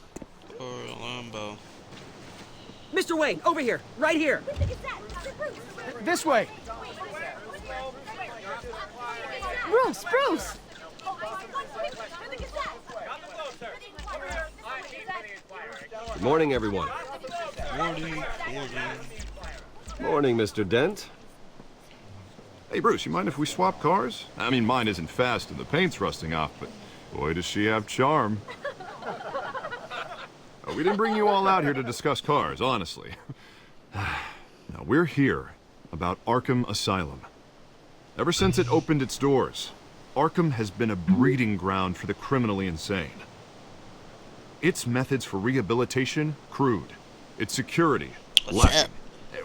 or a Lambo? Mr. Wayne, over here, right here. This way. Bruce, Bruce! Good morning, everyone. Morning. Morning, Mr. Dent. Hey, Bruce, you mind if we swap cars? I mean, mine isn't fast and the paint's rusting off, but boy, does she have charm. We didn't bring you all out here to discuss cars, honestly. Now, we're here about Arkham Asylum. Ever since it opened its doors, Arkham has been a breeding ground for the criminally insane. Its methods for rehabilitation, crude. Its security, lacking.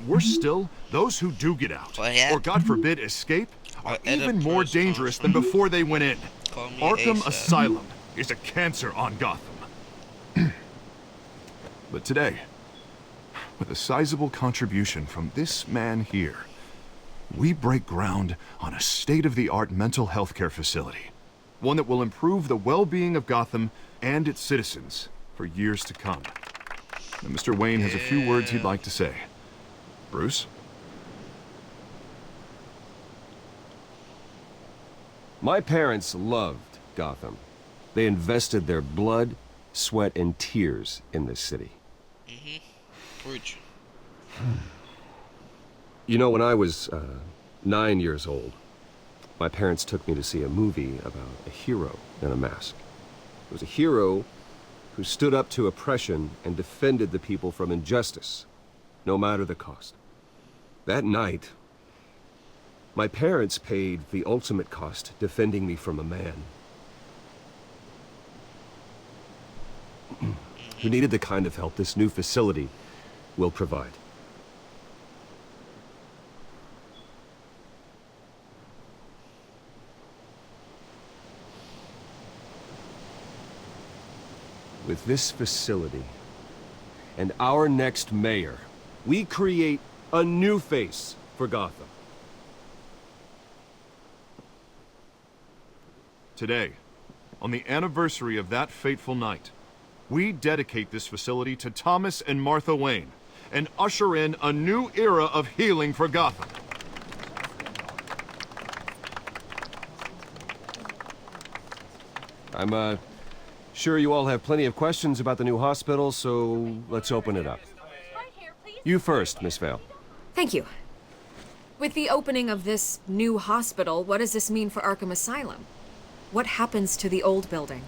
Worse still, those who do get out, or God forbid escape, are even more dangerous than before they went in. Arkham Asylum is a cancer on Gotham. But today, with a sizable contribution from this man here, we break ground on a state-of-the-art mental health care facility. One that will improve the well-being of Gotham and its citizens for years to come. Now, Mr. Wayne has a few words he'd like to say. Bruce? My parents loved Gotham. They invested their blood, sweat, and tears in this city. Preach. You know, when I was 9 years old, my parents took me to see a movie about a hero in a mask. It was a hero who stood up to oppression and defended the people from injustice, no matter the cost. That night, my parents paid the ultimate cost defending me from a man who needed the kind of help this new facility will provide. With this facility and our next mayor, we create a new face for Gotham. Today, on the anniversary of that fateful night, we dedicate this facility to Thomas and Martha Wayne and usher in a new era of healing for Gotham. I'm sure you all have plenty of questions about the new hospital, so let's open it up. You first, Miss Vale. Thank you. With the opening of this new hospital, what does this mean for Arkham Asylum? What happens to the old building?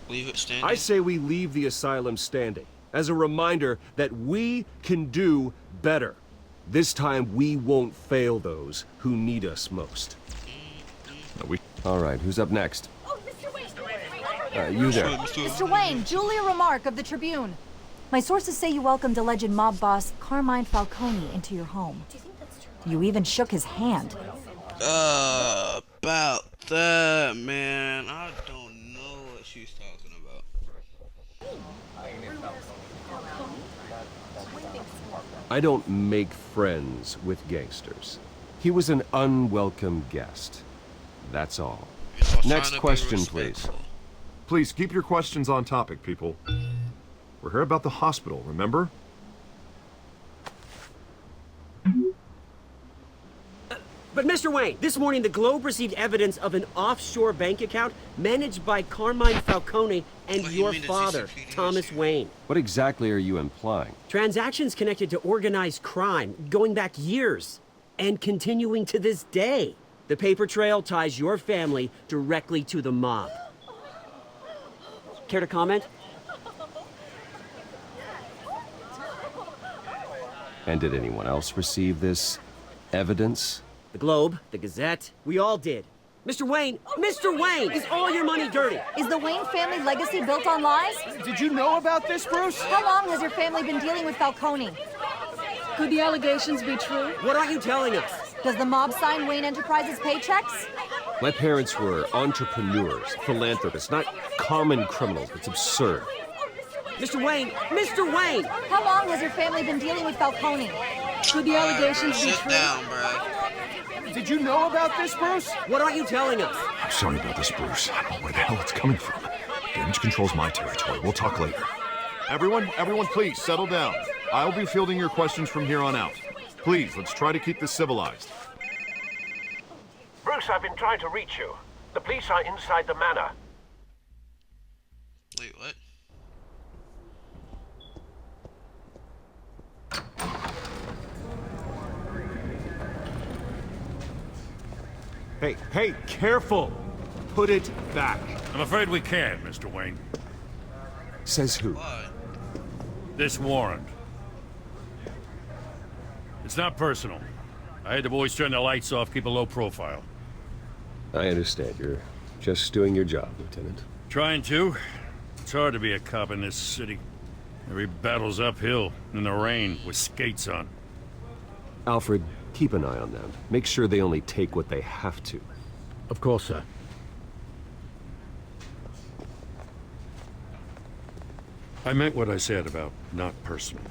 Leave it standing. I say we leave the asylum standing, as a reminder that we can do better. This time we won't fail those who need us most. All right, who's up next? Oh, Mr. Wayne! You there. Mr. Wayne, Julia Remark of the Tribune. My sources say you welcomed alleged mob boss Carmine Falcone into your home. You even shook his hand. About that, man. I don't know what she's talking about. I don't make friends with gangsters. He was an unwelcome guest. That's all. Next question, please. Please keep your questions on topic, people. We're here about the hospital, remember? But Mr. Wayne, this morning the Globe received evidence of an offshore bank account managed by Carmine Falcone and your father, Thomas Wayne. What exactly are you implying? Transactions connected to organized crime going back years and continuing to this day. The paper trail ties your family directly to the mob. Care to comment? And did anyone else receive this evidence? The Globe, the Gazette, we all did. Mr. Wayne, is all your money dirty? Is the Wayne family legacy built on lies? Did you know about this, Bruce? How long has your family been dealing with Falcone? Could the allegations be true? What are you telling us? Does the mob sign Wayne Enterprises paychecks? My parents were entrepreneurs, philanthropists, not common criminals. It's absurd. Mr. Wayne! How long has your family been dealing with Falcone? Could the allegations be true? Down, bro. Did you know about this, Bruce? What aren't you telling us? I'm sorry about this, Bruce. I don't know where the hell it's coming from. Damage control's my territory. We'll talk later. Everyone, please, settle down. I'll be fielding your questions from here on out. Please, let's try to keep this civilized. Bruce, I've been trying to reach you. The police are inside the manor. Wait, what? Hey, careful! Put it back. I'm afraid we can't, Mr. Wayne. Says who? Why? This warrant. It's not personal. I had the boys turn the lights off, keep a low profile. I understand. You're just doing your job, Lieutenant. Trying to. It's hard to be a cop in this city. Every battle's uphill, in the rain, with skates on. Alfred, keep an eye on them. Make sure they only take what they have to. Of course, sir. I meant what I said about not personal.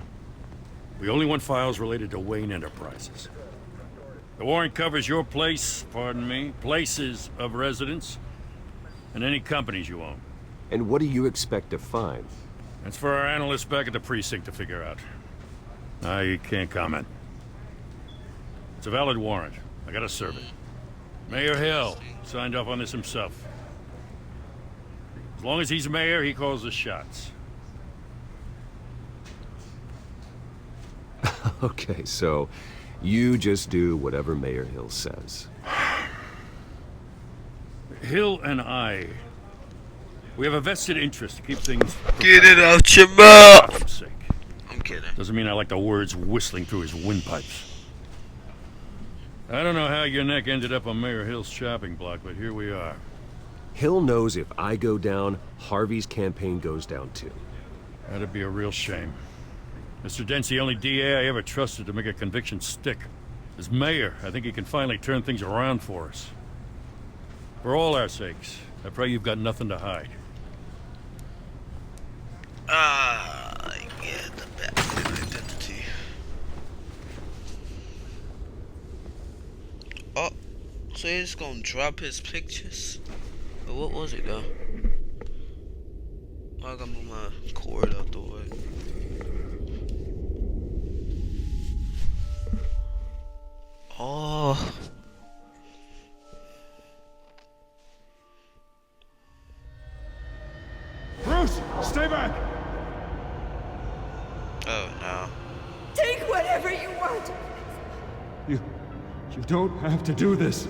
We only want files related to Wayne Enterprises. The warrant covers your place, pardon me, places of residence, and any companies you own. And what do you expect to find? That's for our analysts back at the precinct to figure out. I can't comment. It's a valid warrant. I gotta serve it. Mayor Hill signed off on this himself. As long as he's mayor, he calls the shots. Okay, so you just do whatever Mayor Hill says. Hill and I, we have a vested interest to keep things... Get it out your mouth! Sake. I'm kidding. Doesn't mean I like the words whistling through his windpipes. I don't know how your neck ended up on Mayor Hill's chopping block, but here we are. Hill knows if I go down, Harvey's campaign goes down too. That'd be a real shame. Mr. Dent's the only DA I ever trusted to make a conviction stick. As mayor, I think he can finally turn things around for us. For all our sakes, I pray you've got nothing to hide. I get the best identity. Oh, so he's gonna drop his pictures? But what was it though? I gotta move my cord out the way. Oh. Bruce, stay back! Oh no. Take whatever you want. You don't have to do this.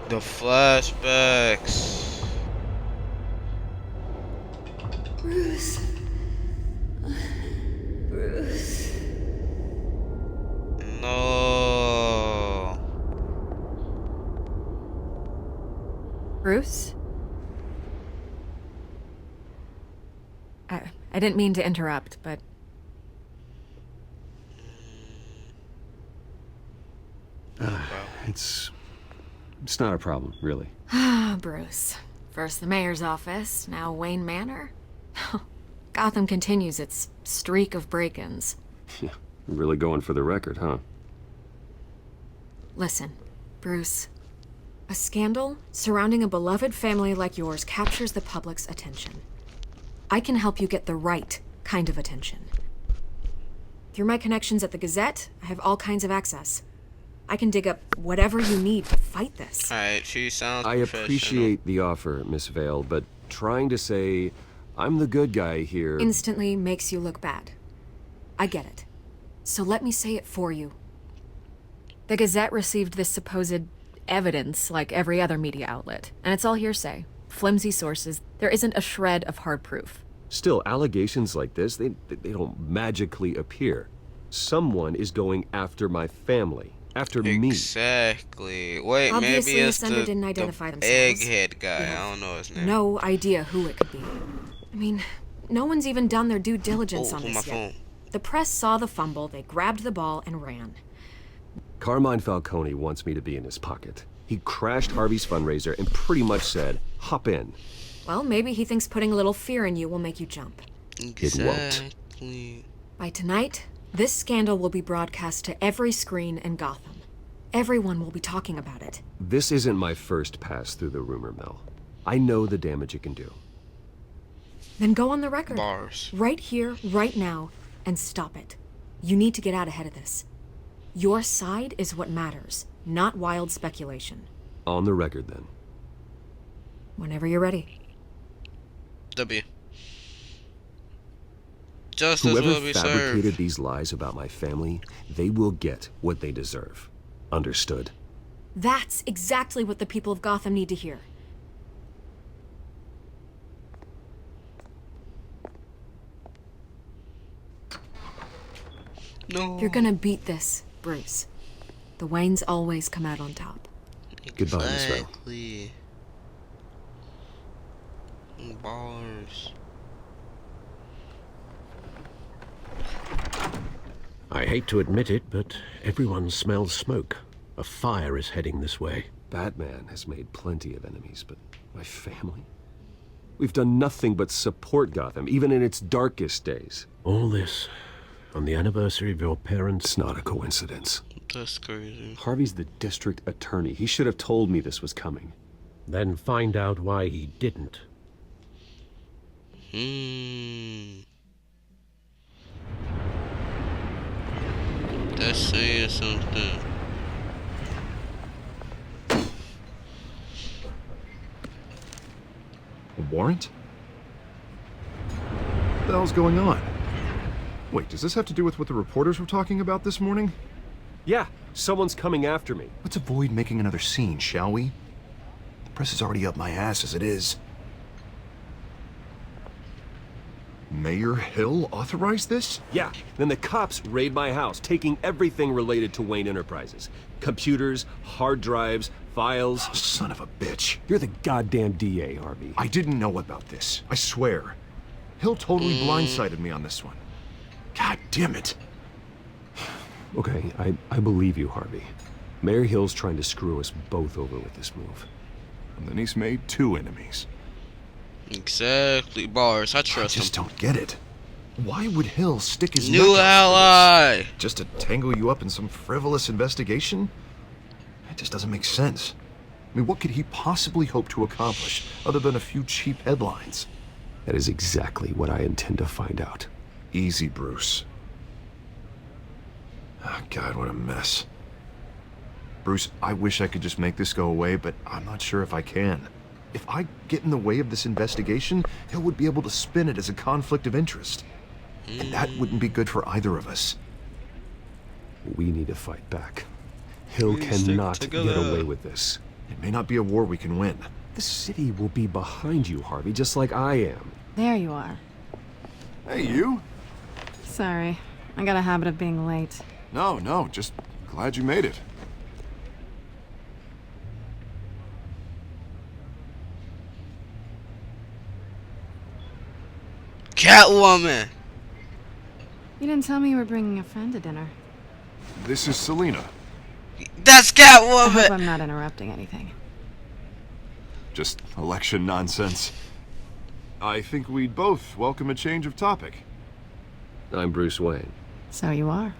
The flashbacks. Bruce. Bruce. No. Bruce? I didn't mean to interrupt, but... It's not a problem, really. Ah, Bruce. First the mayor's office, now Wayne Manor. Gotham continues its streak of break-ins. Yeah, really going for the record, huh? Listen, Bruce. A scandal surrounding a beloved family like yours captures the public's attention. I can help you get the right kind of attention. Through my connections at the Gazette, I have all kinds of access. I can dig up whatever you need to fight this. Alright, she sounds I appreciate the offer, Miss Vale, but trying to say I'm the good guy here... Instantly makes you look bad. I get it. So let me say it for you. The Gazette received this supposed evidence like every other media outlet, and it's all hearsay. Flimsy sources. There isn't a shred of hard proof. Still, allegations like this, they don't magically appear. Someone is going after my family. After me. Exactly. Wait, Obviously, maybe it's Sender the didn't identify themselves. egghead guy. I don't know his name. No idea who it could be. I mean, no one's even done their due diligence on my this yet. phone. The press saw the fumble, they grabbed the ball and ran. Carmine Falcone wants me to be in his pocket. He crashed Harvey's fundraiser and pretty much said, hop in. Well, maybe he thinks putting a little fear in you will make you jump. Exactly. By tonight, this scandal will be broadcast to every screen in Gotham. Everyone will be talking about it. This isn't my first pass through the rumor mill. I know the damage it can do. Then go on the record. Bars. Right here, right now, and stop it. You need to get out ahead of this. Your side is what matters, not wild speculation. On the record, then. Whenever you're ready. W. Justice Whoever will be fabricated served. these lies about my family, they will get what they deserve. Understood? That's exactly what the people of Gotham need to hear. No. You're gonna beat this, Bruce. The Waynes always come out on top. Goodbye, Miss Vale. Exactly. Bars. I hate to admit it, but everyone smells smoke. A fire is heading this way. Batman has made plenty of enemies, but my family? We've done nothing but support Gotham, even in its darkest days. All this on the anniversary of your parents'... It's not a coincidence. That's crazy. Harvey's the district attorney. He should have told me this was coming. Then find out why he didn't. That's saying something. A warrant? What the hell's going on? Wait, does this have to do with what the reporters were talking about this morning? Yeah, someone's coming after me. Let's avoid making another scene, shall we? The press is already up my ass as it is. Mayor Hill authorized this? Yeah, then the cops raid my house, taking everything related to Wayne Enterprises. Computers, hard drives, files. Oh, son of a bitch. You're the goddamn DA, Harvey. I didn't know about this, I swear. Hill totally blindsided me on this one. God damn it. Okay, I believe you, Harvey. Mayor Hill's trying to screw us both over with this move. And then he's made two enemies. Exactly, bars. I trust him. I just don't get it. Why would Hill stick his new neck out ally for this? Just to tangle you up in some frivolous investigation? It just doesn't make sense. I mean, what could he possibly hope to accomplish other than a few cheap headlines? That is exactly what I intend to find out. Easy, Bruce. Oh, God, what a mess. Bruce, I wish I could just make this go away, but I'm not sure if I can. If I get in the way of this investigation, Hill would be able to spin it as a conflict of interest. And that wouldn't be good for either of us. We need to fight back. Hill cannot get away with this. It may not be a war we can win. The city will be behind you, Harvey, just like I am. There you are. Hey, you? Sorry. I got a habit of being late. No, just glad you made it. Catwoman! You didn't tell me you were bringing a friend to dinner. This is Selina. That's I hope Catwoman! I'm not interrupting anything. Just election nonsense. I think we'd both welcome a change of topic. I'm Bruce Wayne. So you are.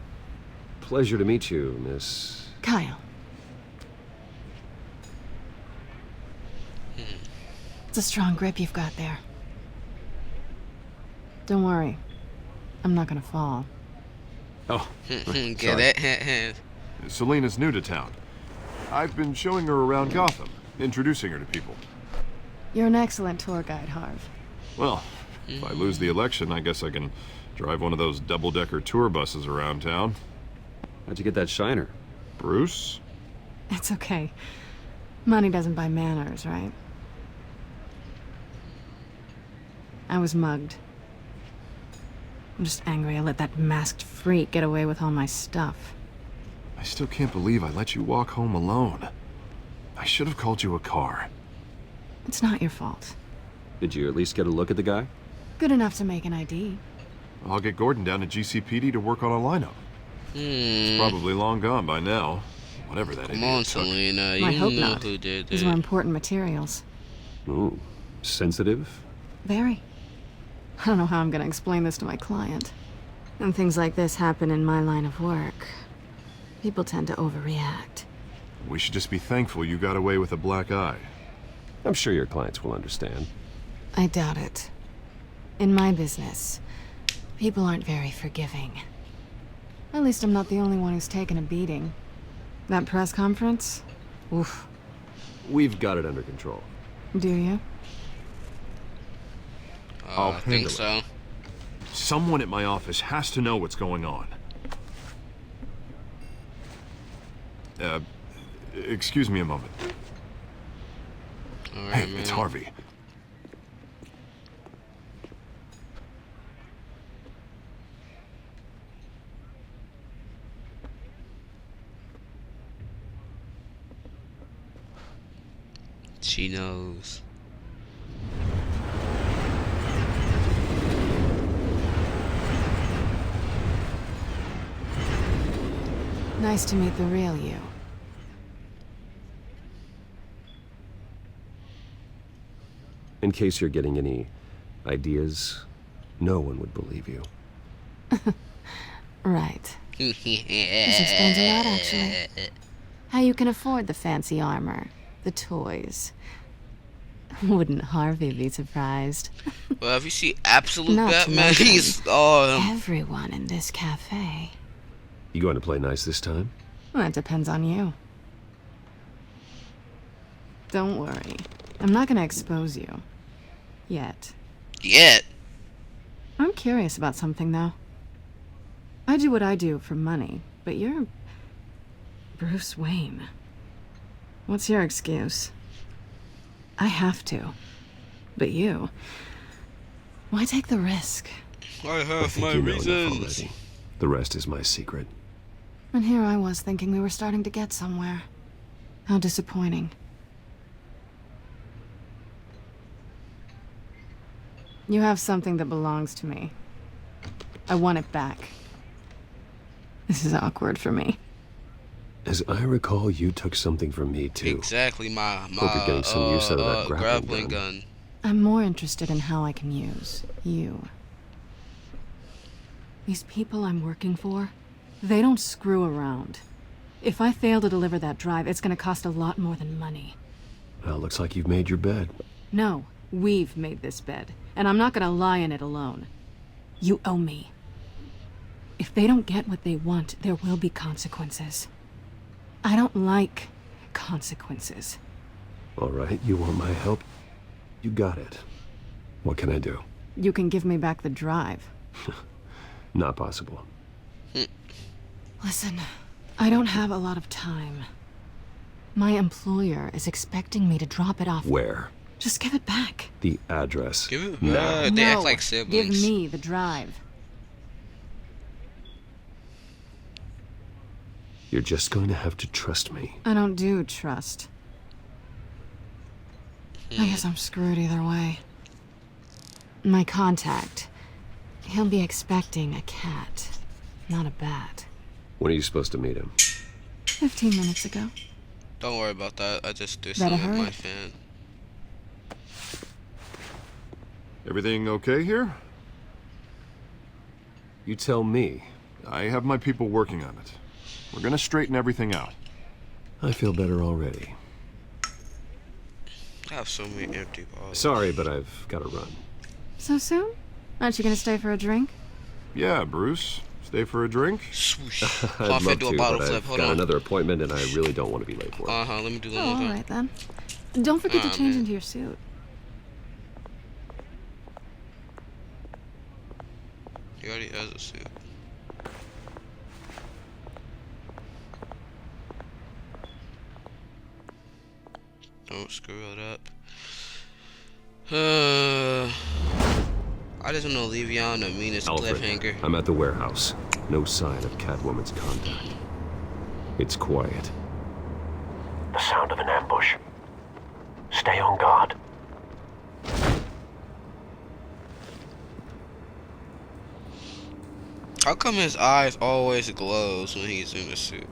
Pleasure to meet you, Miss... Kyle. It's a strong grip you've got there. Don't worry. I'm not gonna fall. Oh, Get sorry. it? Selina's new to town. I've been showing her around Gotham, introducing her to people. You're an excellent tour guide, Harv. Well, if I lose the election, I guess I can drive one of those double-decker tour buses around town. How'd you get that shiner? Bruce? It's okay. Money doesn't buy manners, right? I was mugged. I'm just angry I let that masked freak get away with all my stuff. I still can't believe I let you walk home alone. I should have called you a car. It's not your fault. Did you at least get a look at the guy? Good enough to make an ID. I'll get Gordon down to GCPD to work on a lineup. It's probably long gone by now. Whatever that is. Come on, Selina. I hope You know not. who did These it. were important materials. Ooh, sensitive? Very. I don't know how I'm gonna explain this to my client. When things like this happen in my line of work, people tend to overreact. We should just be thankful you got away with a black eye. I'm sure your clients will understand. I doubt it. In my business, people aren't very forgiving. At least I'm not the only one who's taken a beating. That press conference? Oof. We've got it under control. Do you? I'll I think handle so. it. Someone at my office has to know what's going on. Excuse me a moment. All right, Hey, man. it's Harvey. She knows. Nice to meet the real you. In case you're getting any ideas, no one would believe you. Right. This explains a lot, actually. How you can afford the fancy armor, the toys. Wouldn't Harvey be surprised? Well, if you see absolute Not to Batman, mention he's everyone in this cafe. You going to play nice this time? Well, that depends on you. Don't worry. I'm not gonna expose you. Yet. Yet? I'm curious about something, though. I do what I do for money, but you're... Bruce Wayne. What's your excuse? I have to. But you... Why take the risk? I I have think my you know enough reasons. already. The rest is my secret. And here I was thinking we were starting to get somewhere. How disappointing. You have something that belongs to me. I want it back. This is awkward for me. As I recall, you took something from me, too. Exactly, my Hope you're getting some use out of that grappling gun. I'm more interested in how I can use you. These people I'm working for, they don't screw around. If I fail to deliver that drive, it's gonna cost a lot more than money. Well, looks like you've made your bed. No, we've made this bed, and I'm not gonna lie in it alone. You owe me. If they don't get what they want, there will be consequences. I don't like consequences. All right, you want my help? You got it. What can I do? You can give me back the drive. Not possible. Listen, I don't have a lot of time. My employer is expecting me to drop it off. Where? Just give it back. The address. Give it now. back. They act like Give siblings. me the drive. You're just going to have to trust me. I don't do trust. I guess I'm screwed either way. My contact He'll be expecting a cat, not a bat. When are you supposed to meet him? 15 minutes ago. Don't worry about that. I just do Better something with hurry. my fan. Everything okay here? You tell me. I have my people working on it. We're gonna straighten everything out. I feel better already. I have so many empty bottles. Sorry, but I've got to run. So soon? Aren't you gonna stay for a drink? Yeah, Bruce. Stay for a drink? Swoosh. I'd Puff love into a to, bottle but flip. I've Hold got on. another appointment and I really don't want to be late for it. Let me do one Oh, more time. alright then. Don't forget to change man. into your suit. He already has a suit. Don't screw it up. I just want to leave you on the meanest Alfred, cliffhanger. I'm at the warehouse. No sign of Catwoman's contact. It's quiet. The sound of an ambush. Stay on guard. How come his eyes always glows when he's in a suit?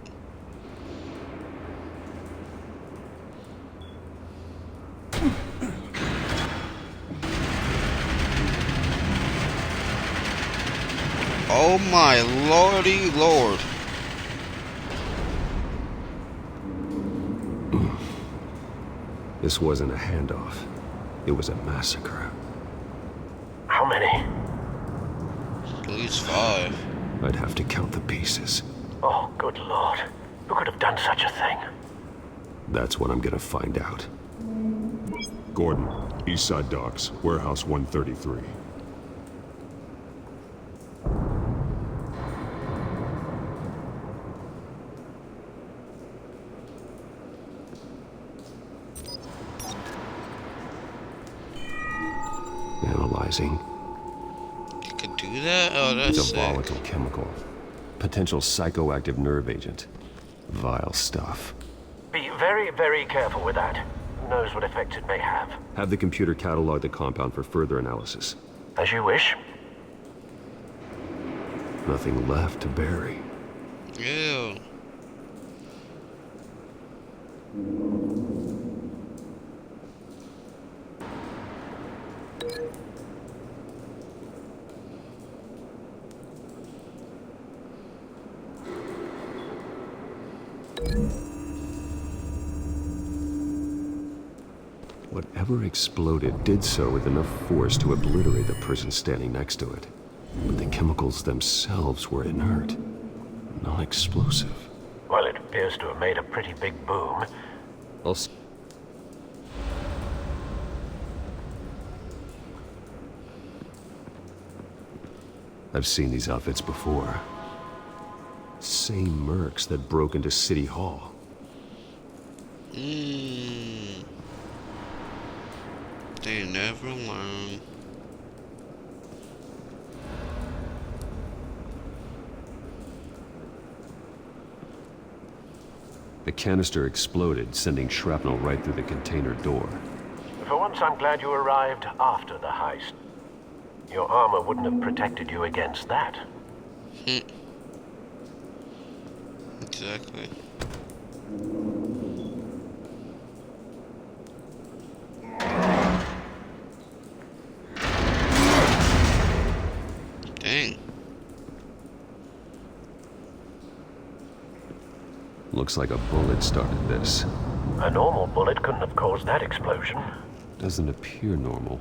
Oh my lordy lord. This wasn't a handoff. It was a massacre. How many? At least 5. I'd have to count the pieces. Oh, good lord. Who could have done such a thing? That's what I'm gonna find out. Gordon, Eastside Docks, Warehouse 133. Analyzing. You could do that? Oh, that's It's a sick. volatile chemical. Potential psychoactive nerve agent. Vile stuff. Be very, very careful with that. Who knows what effects it may have. Have the computer catalog the compound for further analysis. As you wish. Nothing left to bury. Ew. Whatever exploded did so with enough force to obliterate the person standing next to it. But the chemicals themselves were inert, non-explosive. Well, it appears to have made a pretty big boom. I've seen these outfits before. Same mercs that broke into City Hall. They never learn. The canister exploded, sending shrapnel right through the container door. For once, I'm glad you arrived after the heist. Your armor wouldn't have protected you against that. Exactly. Dang. Looks like a bullet started this. A normal bullet couldn't have caused that explosion. Doesn't appear normal.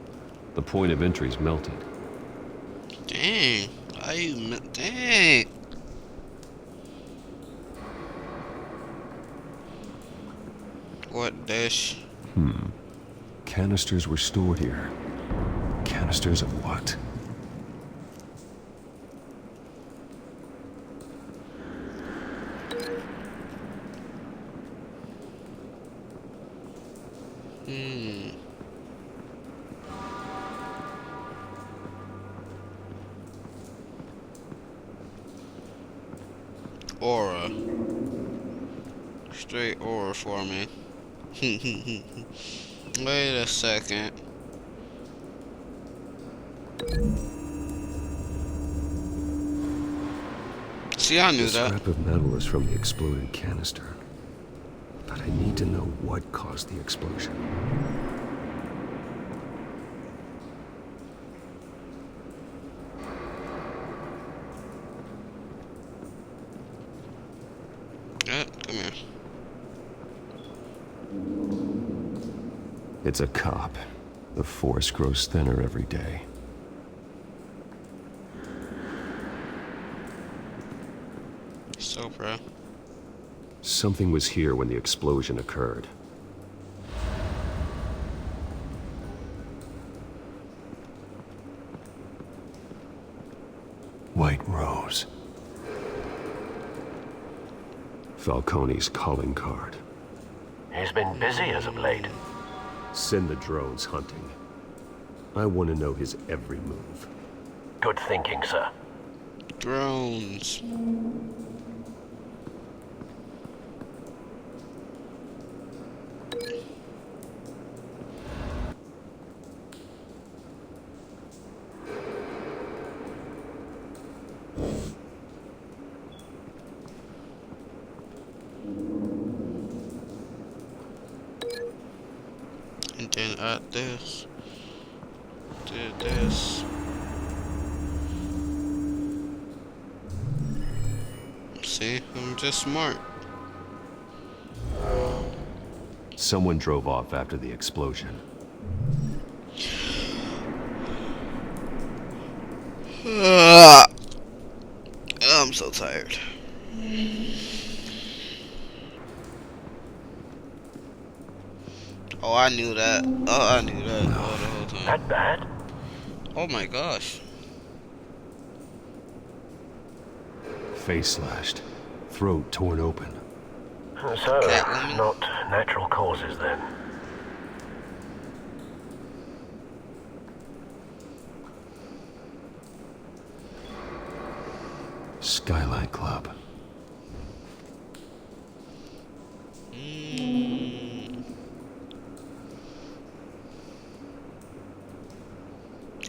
The point of entry's melted. Dang. Dang. What dish? Canisters were stored here. Canisters of what? Aura. Straight aura for me. Wait a second. See, I knew The that. scrap of metal is from the exploded canister. But I need to know what caused the explosion. Come here. It's a cop. The force grows thinner every day. So, bro. Something was here when the explosion occurred. White Rose. Falcone's calling card. He's been busy as of late. Send the drones hunting. I want to know his every move. Good thinking, sir. Drones. And then add this. Do this. See, I'm just smart. Someone drove off after the explosion. I'm so tired. Oh, I knew that. Oh, I knew that. Oh, the whole time. That bad? Oh my gosh. Face slashed. Throat torn open. So, not natural causes then. Skyline Club.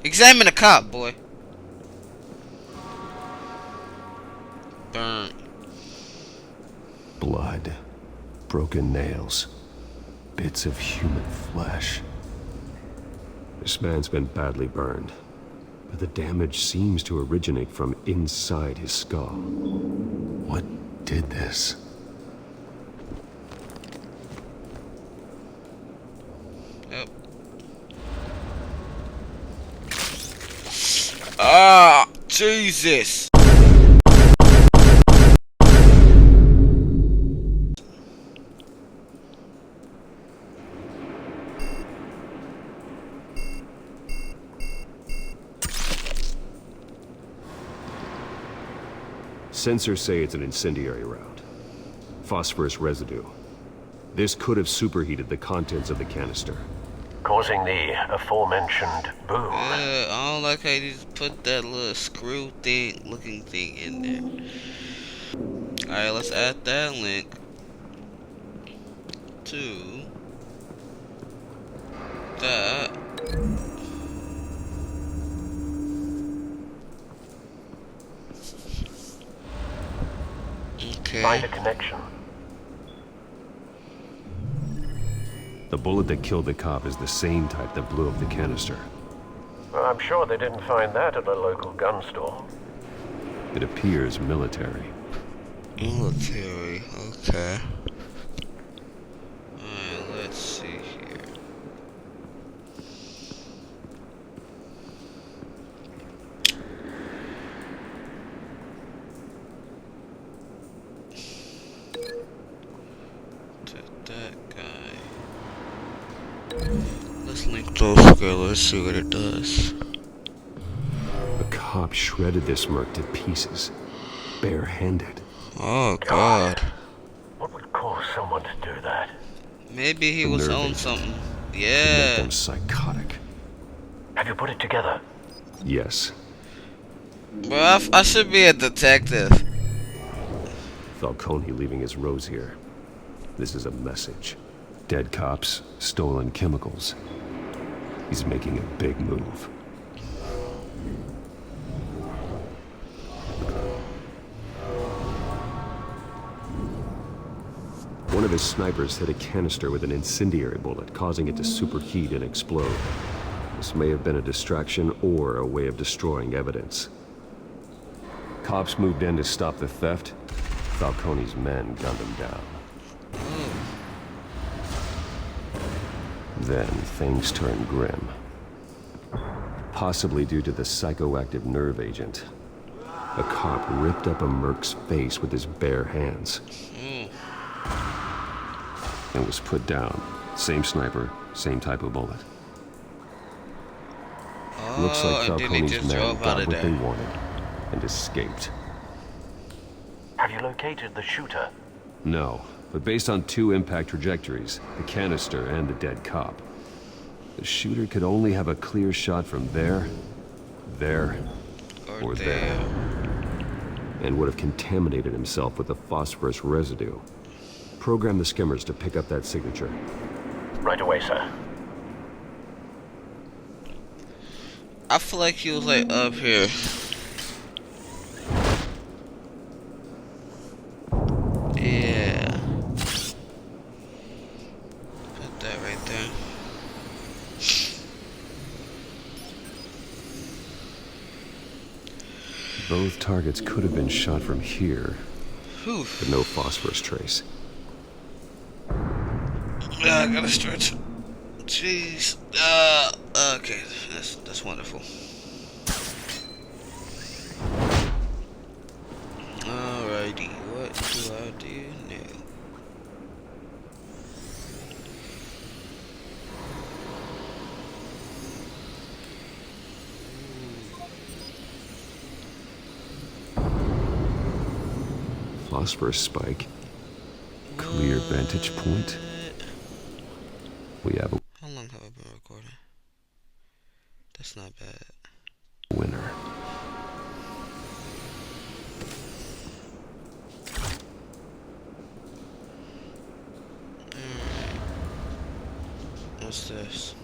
Examine a cop, boy. Burn. Blood. Broken nails. Bits of human flesh. This man's been badly burned, but the damage seems to originate from inside his skull. What did this? Yep. Ah, Jesus. Sensors say it's an incendiary round. Phosphorus residue. This could have superheated the contents of the canister. Causing the aforementioned boom. I don't like how you just put that little screw thing, looking thing in there. Alright, let's add that link to that. Okay. Find a connection. The bullet that killed the cop is the same type that blew up the canister. Well, I'm sure they didn't find that at a local gun store. It appears military. Military, okay. Alright, let's see here. Let's link those together, let's see what it does. The cop shredded this merc to pieces, barehanded. Oh God. What would cause someone to do that? Maybe he was on something. Make Yeah. them psychotic. Have you put it together? Yes. Bro, I should be a detective. Falcone leaving his rose here. This is a message. Dead cops, stolen chemicals. He's making a big move. One of his snipers hit a canister with an incendiary bullet, causing it to superheat and explode. This may have been a distraction or a way of destroying evidence. Cops moved in to stop the theft. Falcone's men gunned him down. Then things turned grim. Possibly due to the psychoactive nerve agent. A cop ripped up a merc's face with his bare hands. And was put down. Same sniper, same type of bullet. Looks like Falcone's men got what they wanted and escaped. Have you located the shooter? No, but based on 2 impact trajectories, the canister and the dead cop, the shooter could only have a clear shot from there, or there, and would have contaminated himself with the phosphorus residue. Program the skimmers to pick up that signature. Right away, sir. I feel like he was like up here. Yeah. Put that right there. Both targets could have been shot from here, Whew. but no phosphorus trace. I gotta stretch. Jeez. Okay. That's wonderful. Alrighty. What do I do now? Phosphorus spike. Clear vantage point. We have a How long have I been recording? That's not bad. winner. What's this?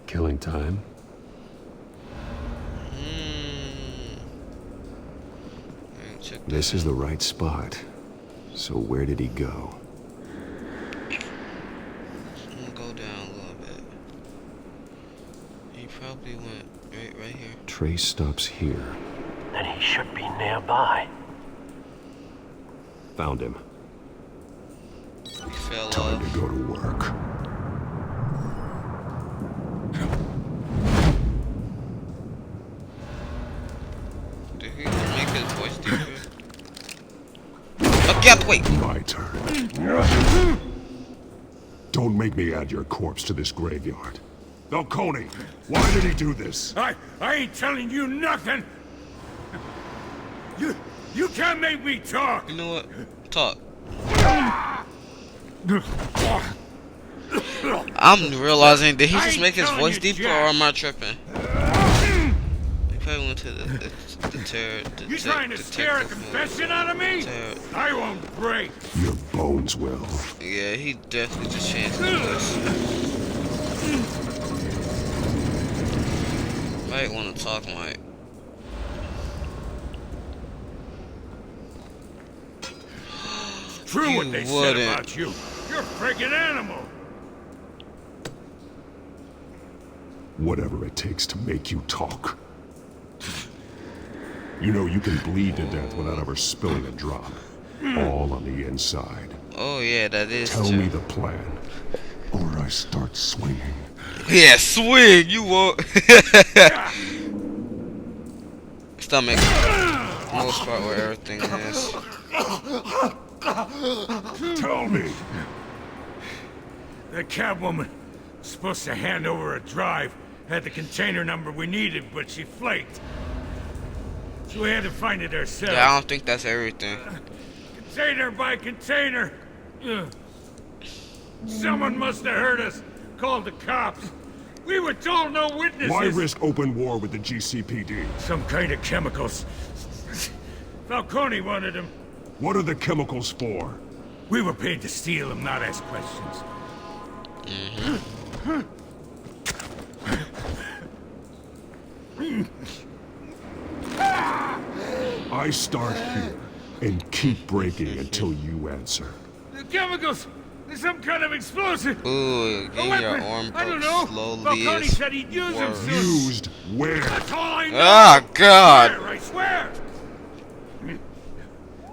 Killing time. This is the right spot. So where did he go? I'm gonna go down a little bit. He probably went right here. Trace stops here. Then he should be nearby. Found him. He fell Time off. to go to work. Did he make his voice deeper? Oh, get out the way! My turn. Don't make me add your corpse to this graveyard. Falcone, why did he do this? I ain't telling you nothing. You can't make me talk. You know what? Talk. I'm realizing, did he just make his voice deeper, or am I tripping? He probably went to the You trying to scare a confession out of me? I won't break. Your bones will. Yeah, he definitely just changed his voice. Might want to talk, Mike. True what they said wouldn't. about you. You're a friggin' animal. Whatever it takes to make you talk. You know you can bleed to death without ever spilling a drop. All on the inside. Oh yeah, that is Tell true. me the plan, or I start swinging. Yeah, swing, you won't. Stomach. Most part where everything is. Tell me. The Catwoman was supposed to hand over a drive. Had the container number we needed, but she flaked. So we had to find it ourselves. Yeah, I don't think that's everything. Container by container. Ugh. Someone must have heard us. Called the cops. We were told no witnesses. Why risk open war with the GCPD? Some kind of chemicals. Falcone wanted them. What are the chemicals for? We were paid to steal them, not ask questions. I start here. and keep breaking until you answer. The chemicals! There's some kind of explosive! Ooh, getting your arm I don't broke know. slowly Falcone is said he'd use them worse. soon. Used where? That's all I know! Ah, God! I swear!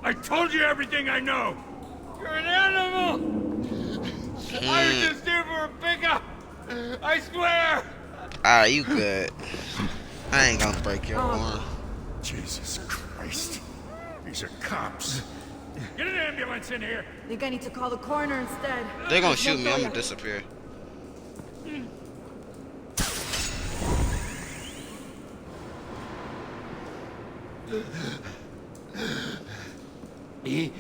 I told you everything I know! You're an animal! I was just here for a pickup! I swear! Alright, you good. I ain't gonna break your arm. Jesus Christ. These are cops. Get an ambulance in here! Think I need to call the coroner instead. They're gonna shoot me, I'm gonna disappear. He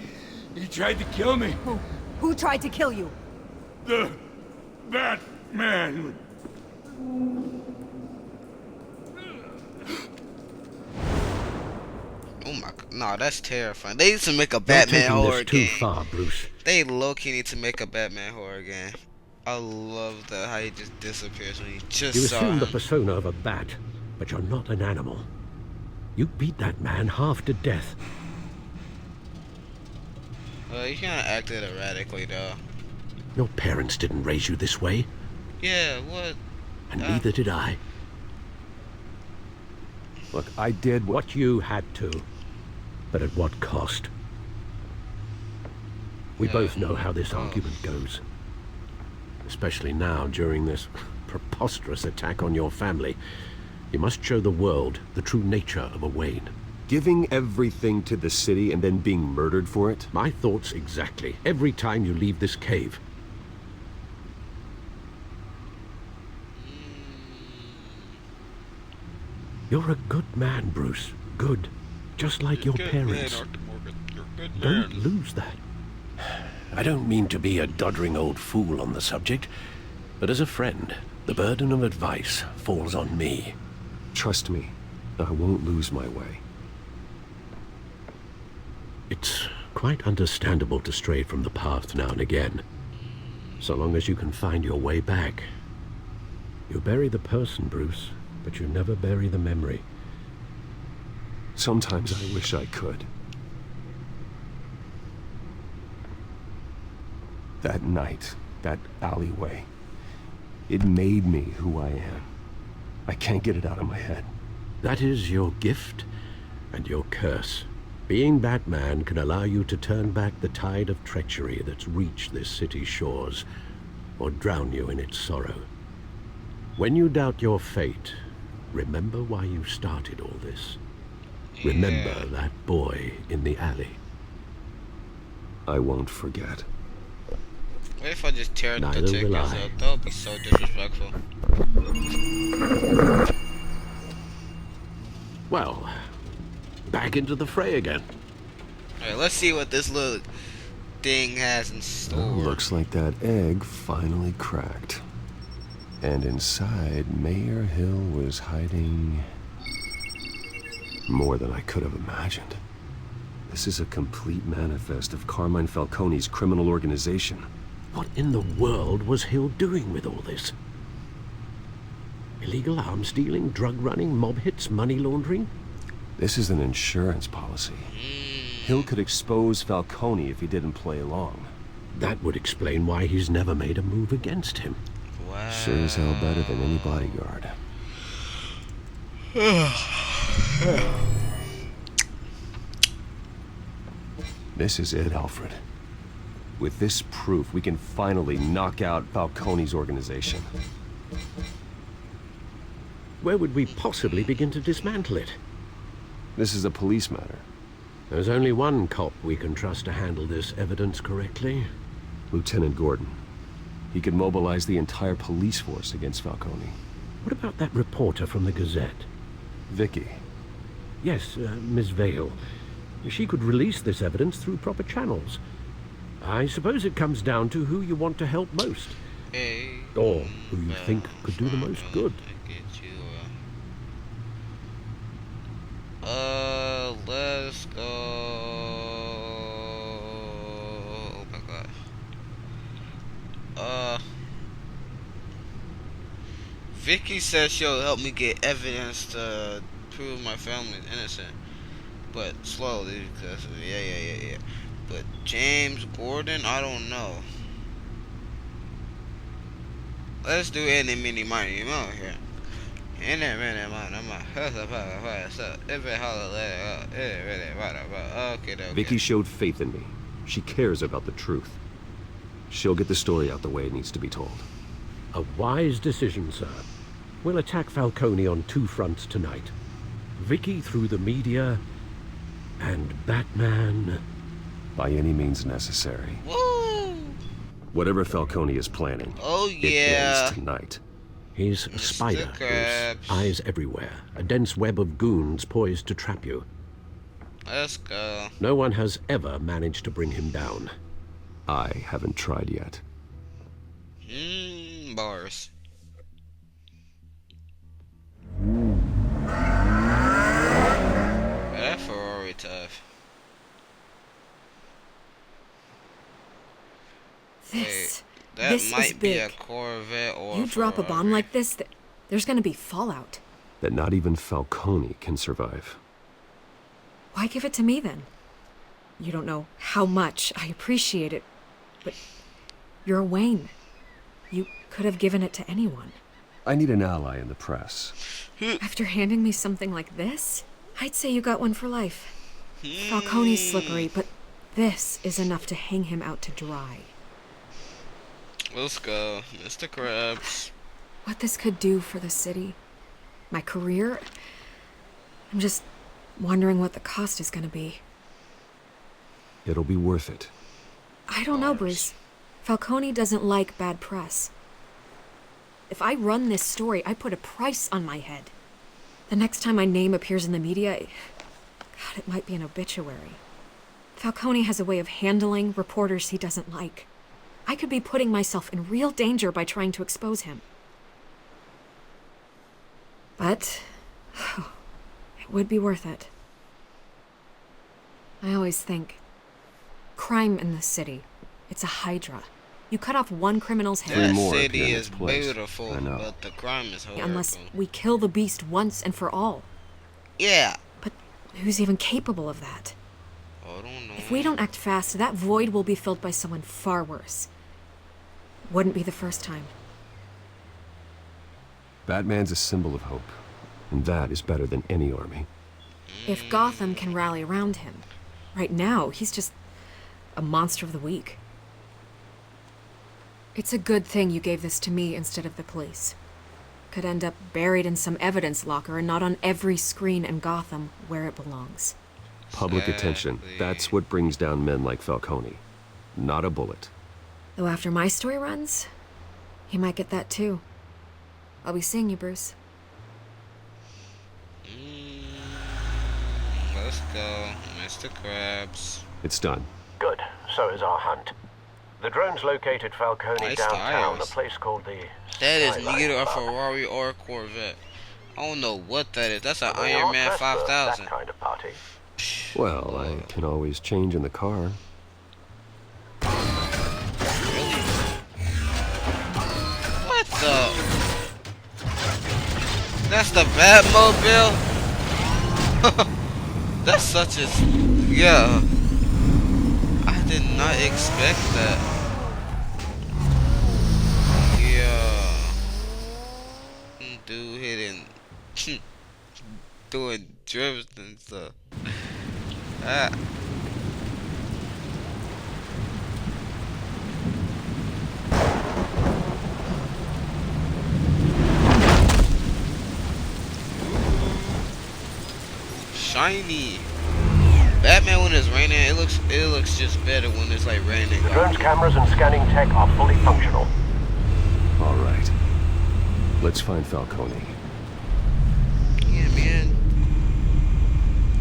tried to kill me. Who tried to kill you? The Batman. Oh my god, no, that's terrifying. They need to make a You're Batman taking horror this too game. far, Bruce. They low-key need to make a Batman horror game. I love how he just disappears when he just You saw assume him. the persona of a bat, but you're not an animal. You beat that man half to death. You kinda acted erratically though. Your parents didn't raise you this way, Yeah, what? and neither did I. Look, I did what you had to, but at what cost? We both know how this argument goes. Especially now, during this preposterous attack on your family. You must show the world the true nature of a Wayne. Giving everything to the city and then being murdered for it? My thoughts exactly. Every time you leave this cave. You're a good man, Bruce. Good. Just like your parents. Don't lose that. I don't mean to be a doddering old fool on the subject, but as a friend, the burden of advice falls on me. Trust me, I won't lose my way. It's quite understandable to stray from the path now and again, so long as you can find your way back. You bury the person, Bruce, but you never bury the memory. Sometimes I wish I could. That night, that alleyway, it made me who I am. I can't get it out of my head. That is your gift and your curse. Being Batman can allow you to turn back the tide of treachery that's reached this city's shores, or drown you in its sorrow. When you doubt your fate, remember why you started all this. Yeah. Remember that boy in the alley. I won't forget. What if I just tear the Neither tickets will up? I. That would be so disrespectful. Well, back into the fray again. Alright, let's see what this little thing has in store. Looks like that egg finally cracked. And inside, Mayor Hill was hiding more than I could have imagined. This is a complete manifest of Carmine Falcone's criminal organization. What in the world was Hill doing with all this? Illegal arms dealing, drug running, mob hits, money laundering? This is an insurance policy. Hill could expose Falcone if he didn't play along. That would explain why he's never made a move against him. Wow. Sure as hell better than any bodyguard. This is it, Alfred. With this proof, we can finally knock out Falcone's organization. Where would we possibly begin to dismantle it? This is a police matter. There's only one cop we can trust to handle this evidence correctly. Lieutenant Gordon. He could mobilize the entire police force against Falcone. What about that reporter from the Gazette? Vicky. Yes, Miss Vale. She could release this evidence through proper channels. I suppose it comes down to who you want to help most. Hey, or who you think could do the most good. Let's go. Oh my god. Vicky says she'll help me get evidence to prove my family's innocent. but slowly because yeah. But James Gordon, I don't know. Let's do any mini money mo here. Vicky showed faith in me. She cares about the truth. She'll get the story out the way it needs to be told. A wise decision, sir. We'll attack Falcone on 2 fronts tonight. Vicky through the media, and Batman... By any means necessary. Woo! Whatever Falcone is planning, oh yeah, it ends tonight. He's a spider, Bruce. Eyes everywhere. A dense web of goons poised to trap you. Let's go. No one has ever managed to bring him down. I haven't tried yet. Bars. That Ferrari tough. This. That this might is be big. a Corvette or you a drop a bomb like this, there's gonna be fallout. That not even Falcone can survive. Why give it to me then? You don't know how much I appreciate it, but you're Wayne. You could have given it to anyone. I need an ally in the press. After handing me something like this, I'd say you got one for life. Falcone's slippery, but this is enough to hang him out to dry. Let's go, Mr. Krabs. What this could do for the city, my career, I'm just wondering what the cost is gonna be. It'll be worth it. I don't know, Bruce. Falcone doesn't like bad press. If I run this story, I put a price on my head. The next time my name appears in the media, God, it might be an obituary. Falcone has a way of handling reporters he doesn't like. I could be putting myself in real danger by trying to expose him. But it would be worth it. I always think, crime in this city, it's a hydra. You cut off one criminal's head. That city is beautiful, but the crime is horrible. Unless we kill the beast once and for all. Yeah. But who's even capable of that? I don't know. If we don't act fast, that void will be filled by someone far worse. Wouldn't be the first time. Batman's a symbol of hope, and that is better than any army. If Gotham can rally around him, right now he's just a monster of the week. It's a good thing you gave this to me instead of the police. Could end up buried in some evidence locker and not on every screen in Gotham where it belongs. Public attention, that's what brings down men like Falcone. Not a bullet. Though after my story runs, he might get that too. I'll be seeing you, Bruce. Let's go, Mr. Krabs. It's done. Good. So is our hunt. The drone's located Falcone downtown, a place called the... That is neither a Ferrari or a Corvette. I don't know what that is. That's an Iron Man 5000. That kind of party. Well, I can always change in the car. What the? That's the Batmobile? That's such a... Yeah. I did not expect that. Yeah. Dude hitting... doing drifts and stuff. Ah. Shiny. Batman when it's raining, it looks just better when it's like raining. The drone's cameras and scanning tech are fully functional. All right. Let's find Falcone. Yeah, man.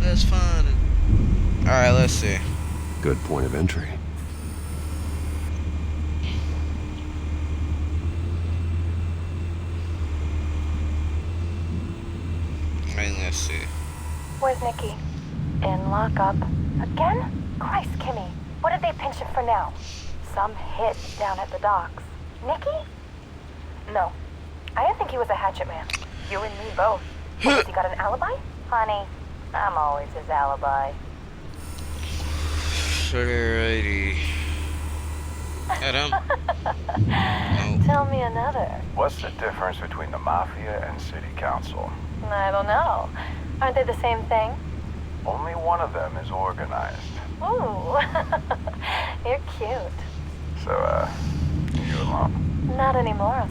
Let's find him. All right, let's see. Good point of entry. Right, let's see. Where's Nikki? In lockup. Again? Christ, Kimmy. What did they pinch him for now? Some hit down at the docks. Nikki? No. I didn't think he was a hatchet man. You and me both. Has he got an alibi? Honey, I'm always his alibi. Alrighty. Adam? No. Tell me another. What's the difference between the Mafia and City Council? I don't know. Aren't they the same thing? Only one of them is organized. Ooh. You're cute. So, you alone? Not anymore, I'm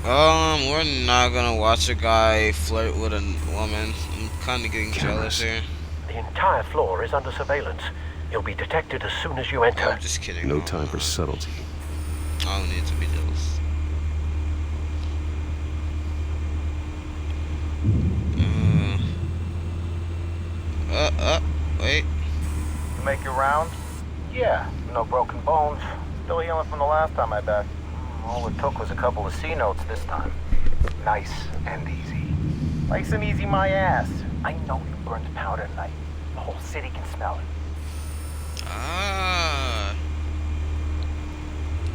not. We're not gonna watch a guy flirt with a woman. I'm kinda getting jealous here. The entire floor is under surveillance. You'll be detected as soon as you enter. I'm just kidding. No time for subtlety. I don't need to be jealous. Wait. You make your rounds? Yeah, no broken bones. Still healing from the last time I backed. All it took was a couple of C notes this time. Nice and easy. Nice and easy my ass. I know you burned powder tonight. The whole city can smell it. Ah.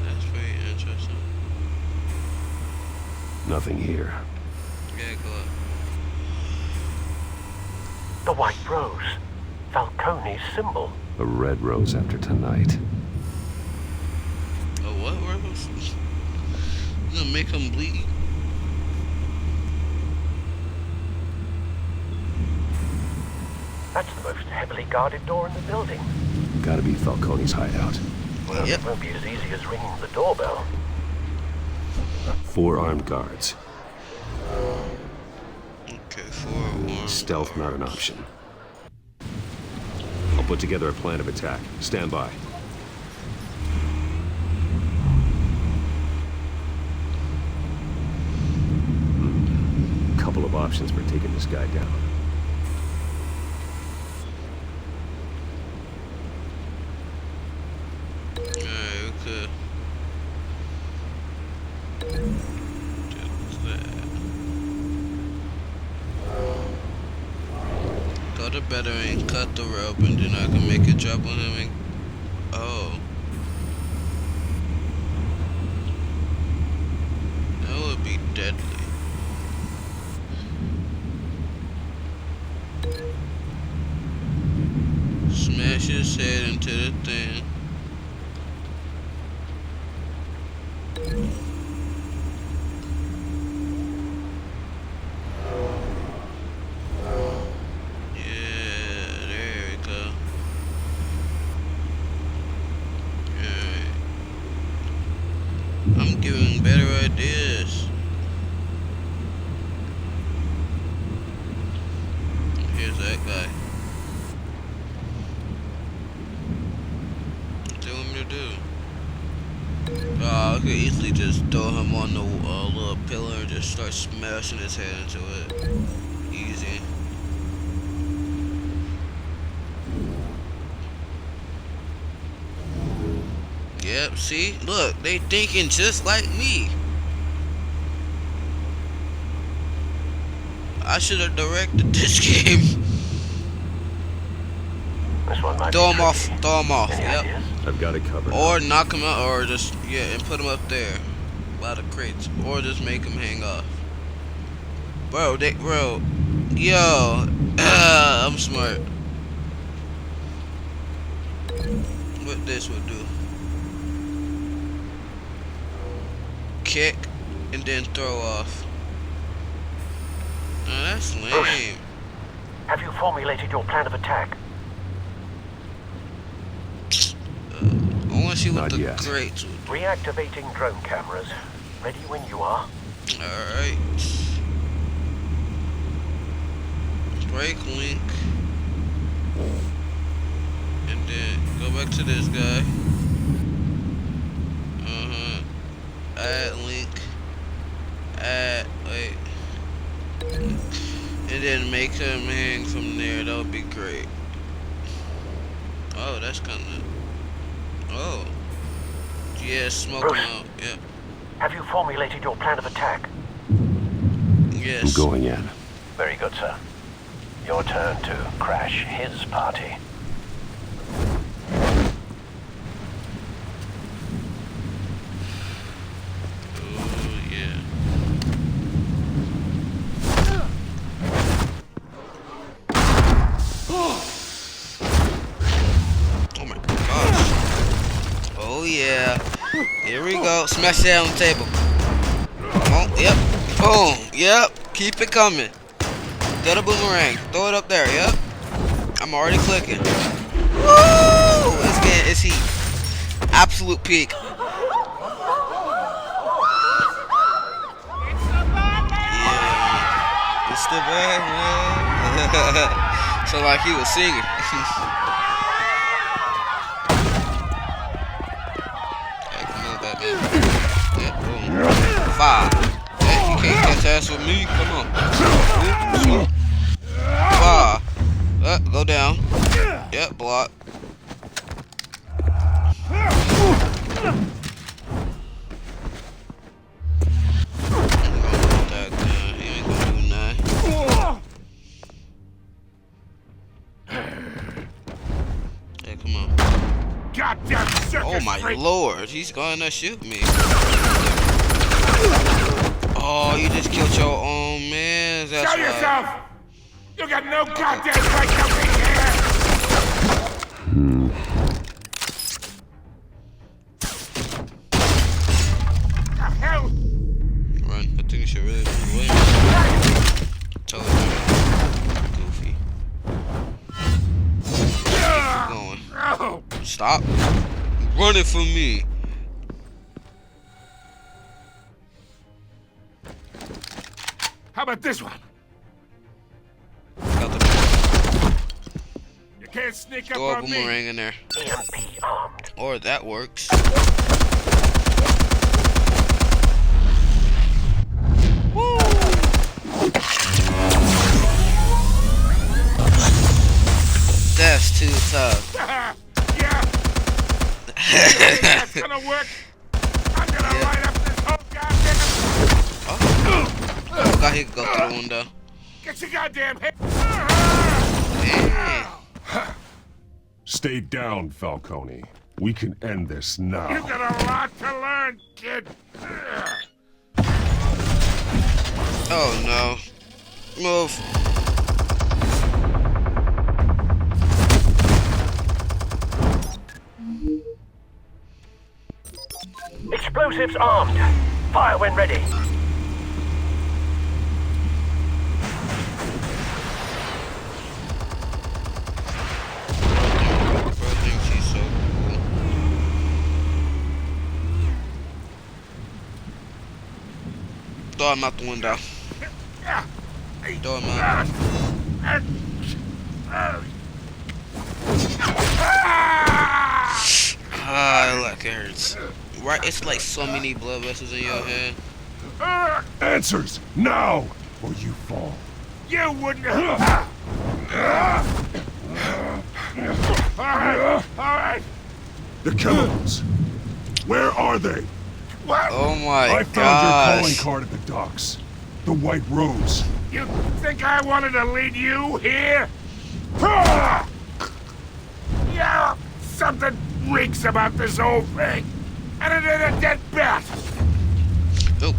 That's pretty interesting. Nothing here. Yeah, go up. The white rose. Falcone's symbol. A red rose after tonight. A what rose? You gonna make him bleed? That's the most heavily guarded door in the building. Gotta be Falcone's hideout. Well, it won't be as easy as ringing the doorbell. 4 armed guards. Okay, 4 armed. Stealth not an option. I'll put together a plan of attack. Stand by. Couple of options for taking this guy down. Alright, okay. Go to better and cut the rope, and then I can make a drop on him and... Oh. That would be deadly. Smash his head into the thing. I'm giving better ideas. Here's that guy. What do you want me to do? I could easily just throw him on the little pillar and just start smashing his head into it. Easy. Yep, see? Look, they thinking just like me. I should have directed this game. This one might Throw him off, yep. I've got it covered. Or knock him out, or just, yeah, and put him up there. By the crates. Or just make him hang off. Bro, yo, I'm smart. What this would do. Kick, and then throw off. Oh, that's lame. Bruce, have you formulated your plan of attack? I want to see what the crates would do. Reactivating drone cameras. Ready when you are. Alright. Break link. And then go back to this guy. Add link. Add, wait. And then make him hang from there. That would be great. Oh, that's kind of... Oh. Yeah, smoke Bruce, him out. Yep. Have you formulated your plan of attack? Yes. I'm going in. Very good, sir. Your turn to crash his party. yeah. Here we go. Smash that on the table. Come on. Yep. Boom. Yep. Keep it coming. Get a boomerang. Throw it up there. Yep. I'm already clicking. Woo! It's heat. Absolute peak. Yeah. It's the bad man. So like he was singing. Hey, come on, Batman. Yeah, boom. 5. Hey, you can't catch ass with me. Come on. Ooh, 5. Go down. Yep, block. He ain't gonna do nothing. Hey, come on. Goddamn circus Oh my freak. lord, he's gonna shoot me. Oh, you just killed your own man. That's Show right. yourself! You got no goddamn right to be here! The hell? Run. I think you should really move away. Totally goofy. Keep going. Stop running from me. How about this one? Got the You can't sneak up throw a on me. boomerang in there. Or that works. Woo! That's too tough. Yeah. That's gonna work. I'm gonna light up this whole goddamn. Oh, God, he could go through the window. Get your goddamn head. Hey. Stay down, Falcone. We can end this now. You got a lot to learn, kid. Oh no. Move. Explosives armed. Fire when ready. Throw him out the window. Throw him out. Ah, like it hurts. Right, it's like so many blood vessels in your head. Answers now, or you fall. You wouldn't. All right. The chemicals. Where are they? What? Oh my I found your calling card at the docks. The White Rose. You think I wanted to lead you here? Yeah, something reeks about this whole thing. And it ain't a dead bat. Oh.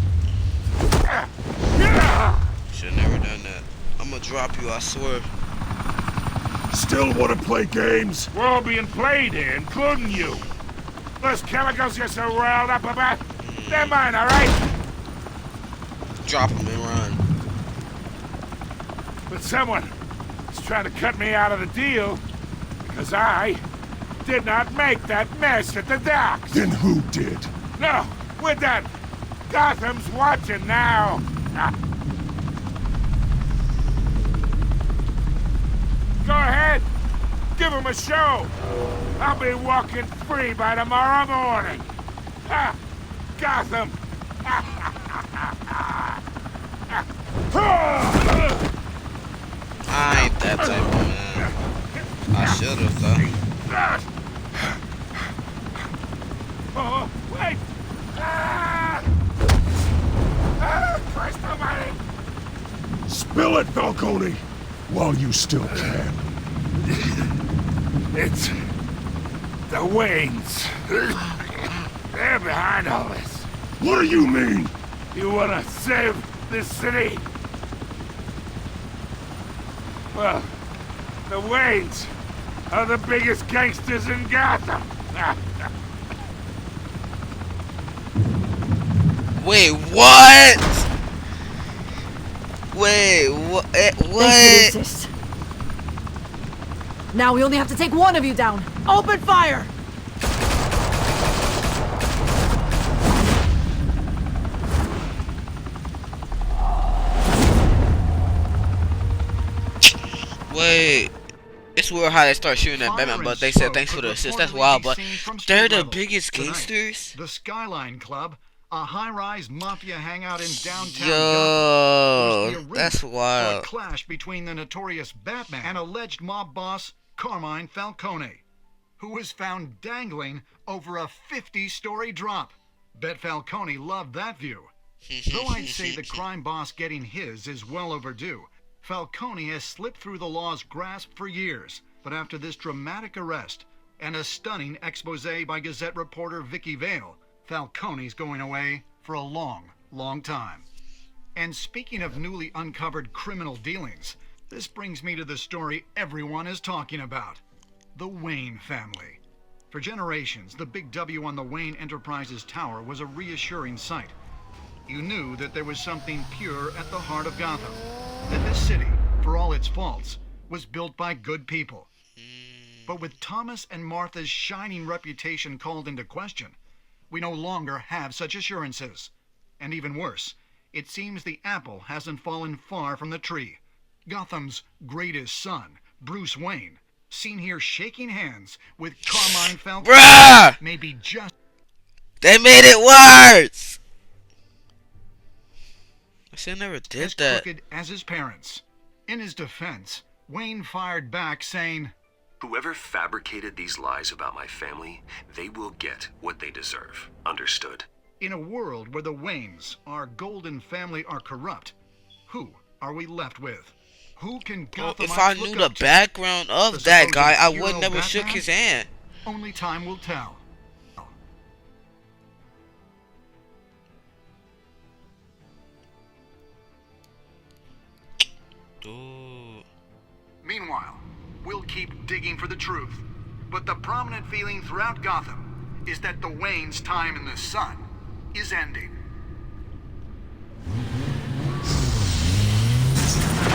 Should've never done that. I'm gonna drop you, I swear. Still want to play games? We're all being played here, including you. Those chemicals you're so riled up about, they're mine, all right? Drop them and run. But someone is trying to cut me out of the deal because I did not make that mess at the docks. Then who did? No, we're done. Gotham's watching now. Go ahead. Give him a show. I'll be walking free by tomorrow morning. Ha! Gotham. I ain't that type of man. I should've though. Oh, wait! Christ almighty! Spill it, Falcone, while you still can. It's the Waynes. They're behind all this. What do you mean? You wanna save this city? Well, the Waynes are the biggest gangsters in Gotham. Wait, what? Wait, what? What? Now we only have to take one of you down. Open fire! Wait. It's weird how they start shooting at Batman, but they said thanks for the assist. That's wild, but they're the biggest gangsters? The Skyline Club, a high-rise mafia hangout in downtown Yo, Gotham, that's for a wild. clash between the notorious Batman and alleged mob boss Carmine Falcone, who was found dangling over a 50-story drop. Bet Falcone loved that view. Though I'd say the crime boss getting his is well overdue, Falcone has slipped through the law's grasp for years, but after this dramatic arrest and a stunning expose by Gazette reporter Vicky Vale, Falcone's going away for a long, long time. And speaking of newly uncovered criminal dealings, this brings me to the story everyone is talking about: the Wayne family. For generations, the big W on the Wayne Enterprises tower was a reassuring sight. You knew that there was something pure at the heart of Gotham, that this city, for all its faults, was built by good people. But with Thomas and Martha's shining reputation called into question, we no longer have such assurances. And even worse, it seems the apple hasn't fallen far from the tree. Gotham's greatest son, Bruce Wayne, seen here shaking hands with Carmine Falcone, Bruh! may be just... They made it worse! I should never did as that. crooked as his parents. In his defense, Wayne fired back saying, "Whoever fabricated these lies about my family, they will get what they deserve. Understood?" in a world where the Waynes, our golden family, are corrupt, who are we left with? Who can Gothamites If I knew look the up to? background The of that supposed guy, I hero would never shook Batman? his hand. Only time will tell. Meanwhile, we'll keep digging for the truth. But the prominent feeling throughout Gotham is that the Waynes' time in the sun is ending.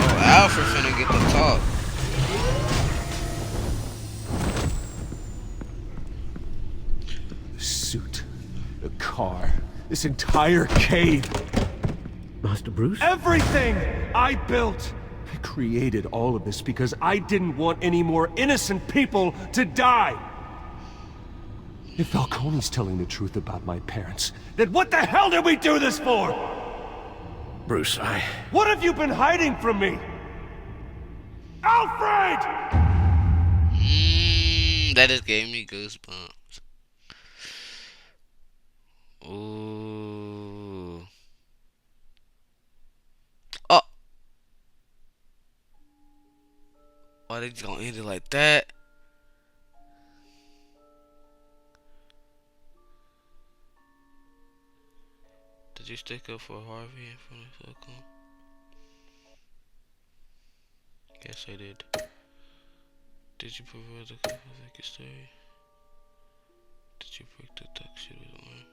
Oh, Alfred finna get the talk. The suit, the car, this entire cave. Master Bruce? Everything I built! I created all of this because I didn't want any more innocent people to die! If Falcone's telling the truth about my parents, then what the hell did we do this for? Bruce, What have you been hiding from me? Alfred! That just gave me goosebumps. Ooh. Oh. Why they just gonna end it like that? Did you stick up for Harvey in front of Falcone? Yes, I did. Did you provide the cover like a story? Did you break the duck shit with a worm?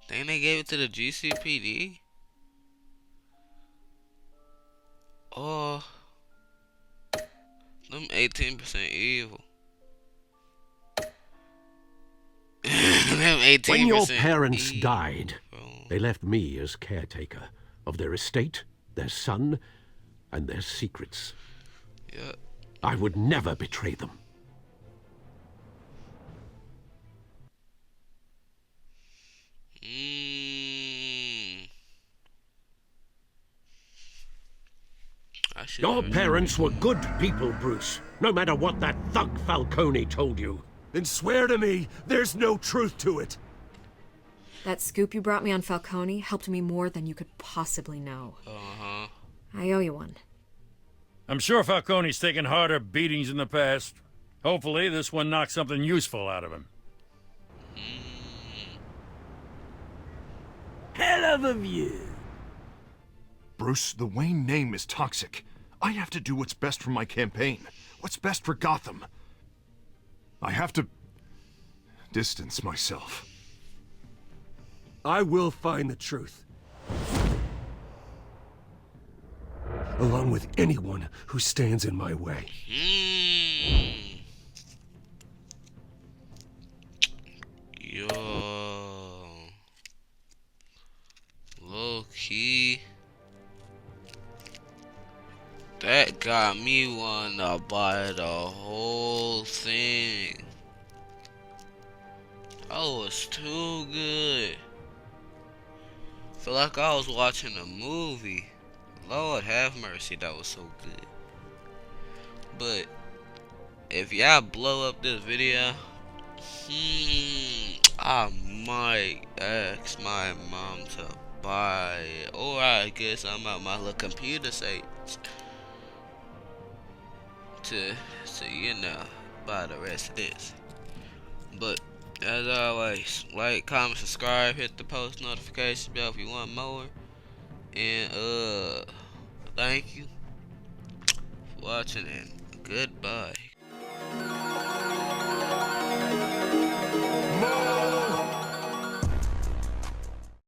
Think they gave it to the GCPD? Oh, them 18% evil. Them 18% when your parents evil. died, they left me as caretaker of their estate, their son, and their secrets. Yeah. I would never betray them. Your parents were good people, Bruce. No matter what that thug Falcone told you. Then swear to me there's no truth to it. That scoop you brought me on Falcone helped me more than you could possibly know. I owe you one. I'm sure Falcone's taken harder beatings in the past. Hopefully, this one knocks something useful out of him. Hell of a view. Bruce, the Wayne name is toxic. I have to do what's best for my campaign. What's best for Gotham. I have to distance myself. I will find the truth. Along with anyone who stands in my way. Yo. Low key. That got me wanting to buy the whole thing. That was too good. Feel like I was watching a movie. Lord have mercy, that was so good. But if y'all blow up this video, I might ask my mom to buy it, or I guess I'm at my little computer site to you know, buy the rest of this. But as always, like, comment, subscribe, hit the post notification bell if you want more. And thank you for watching, and goodbye.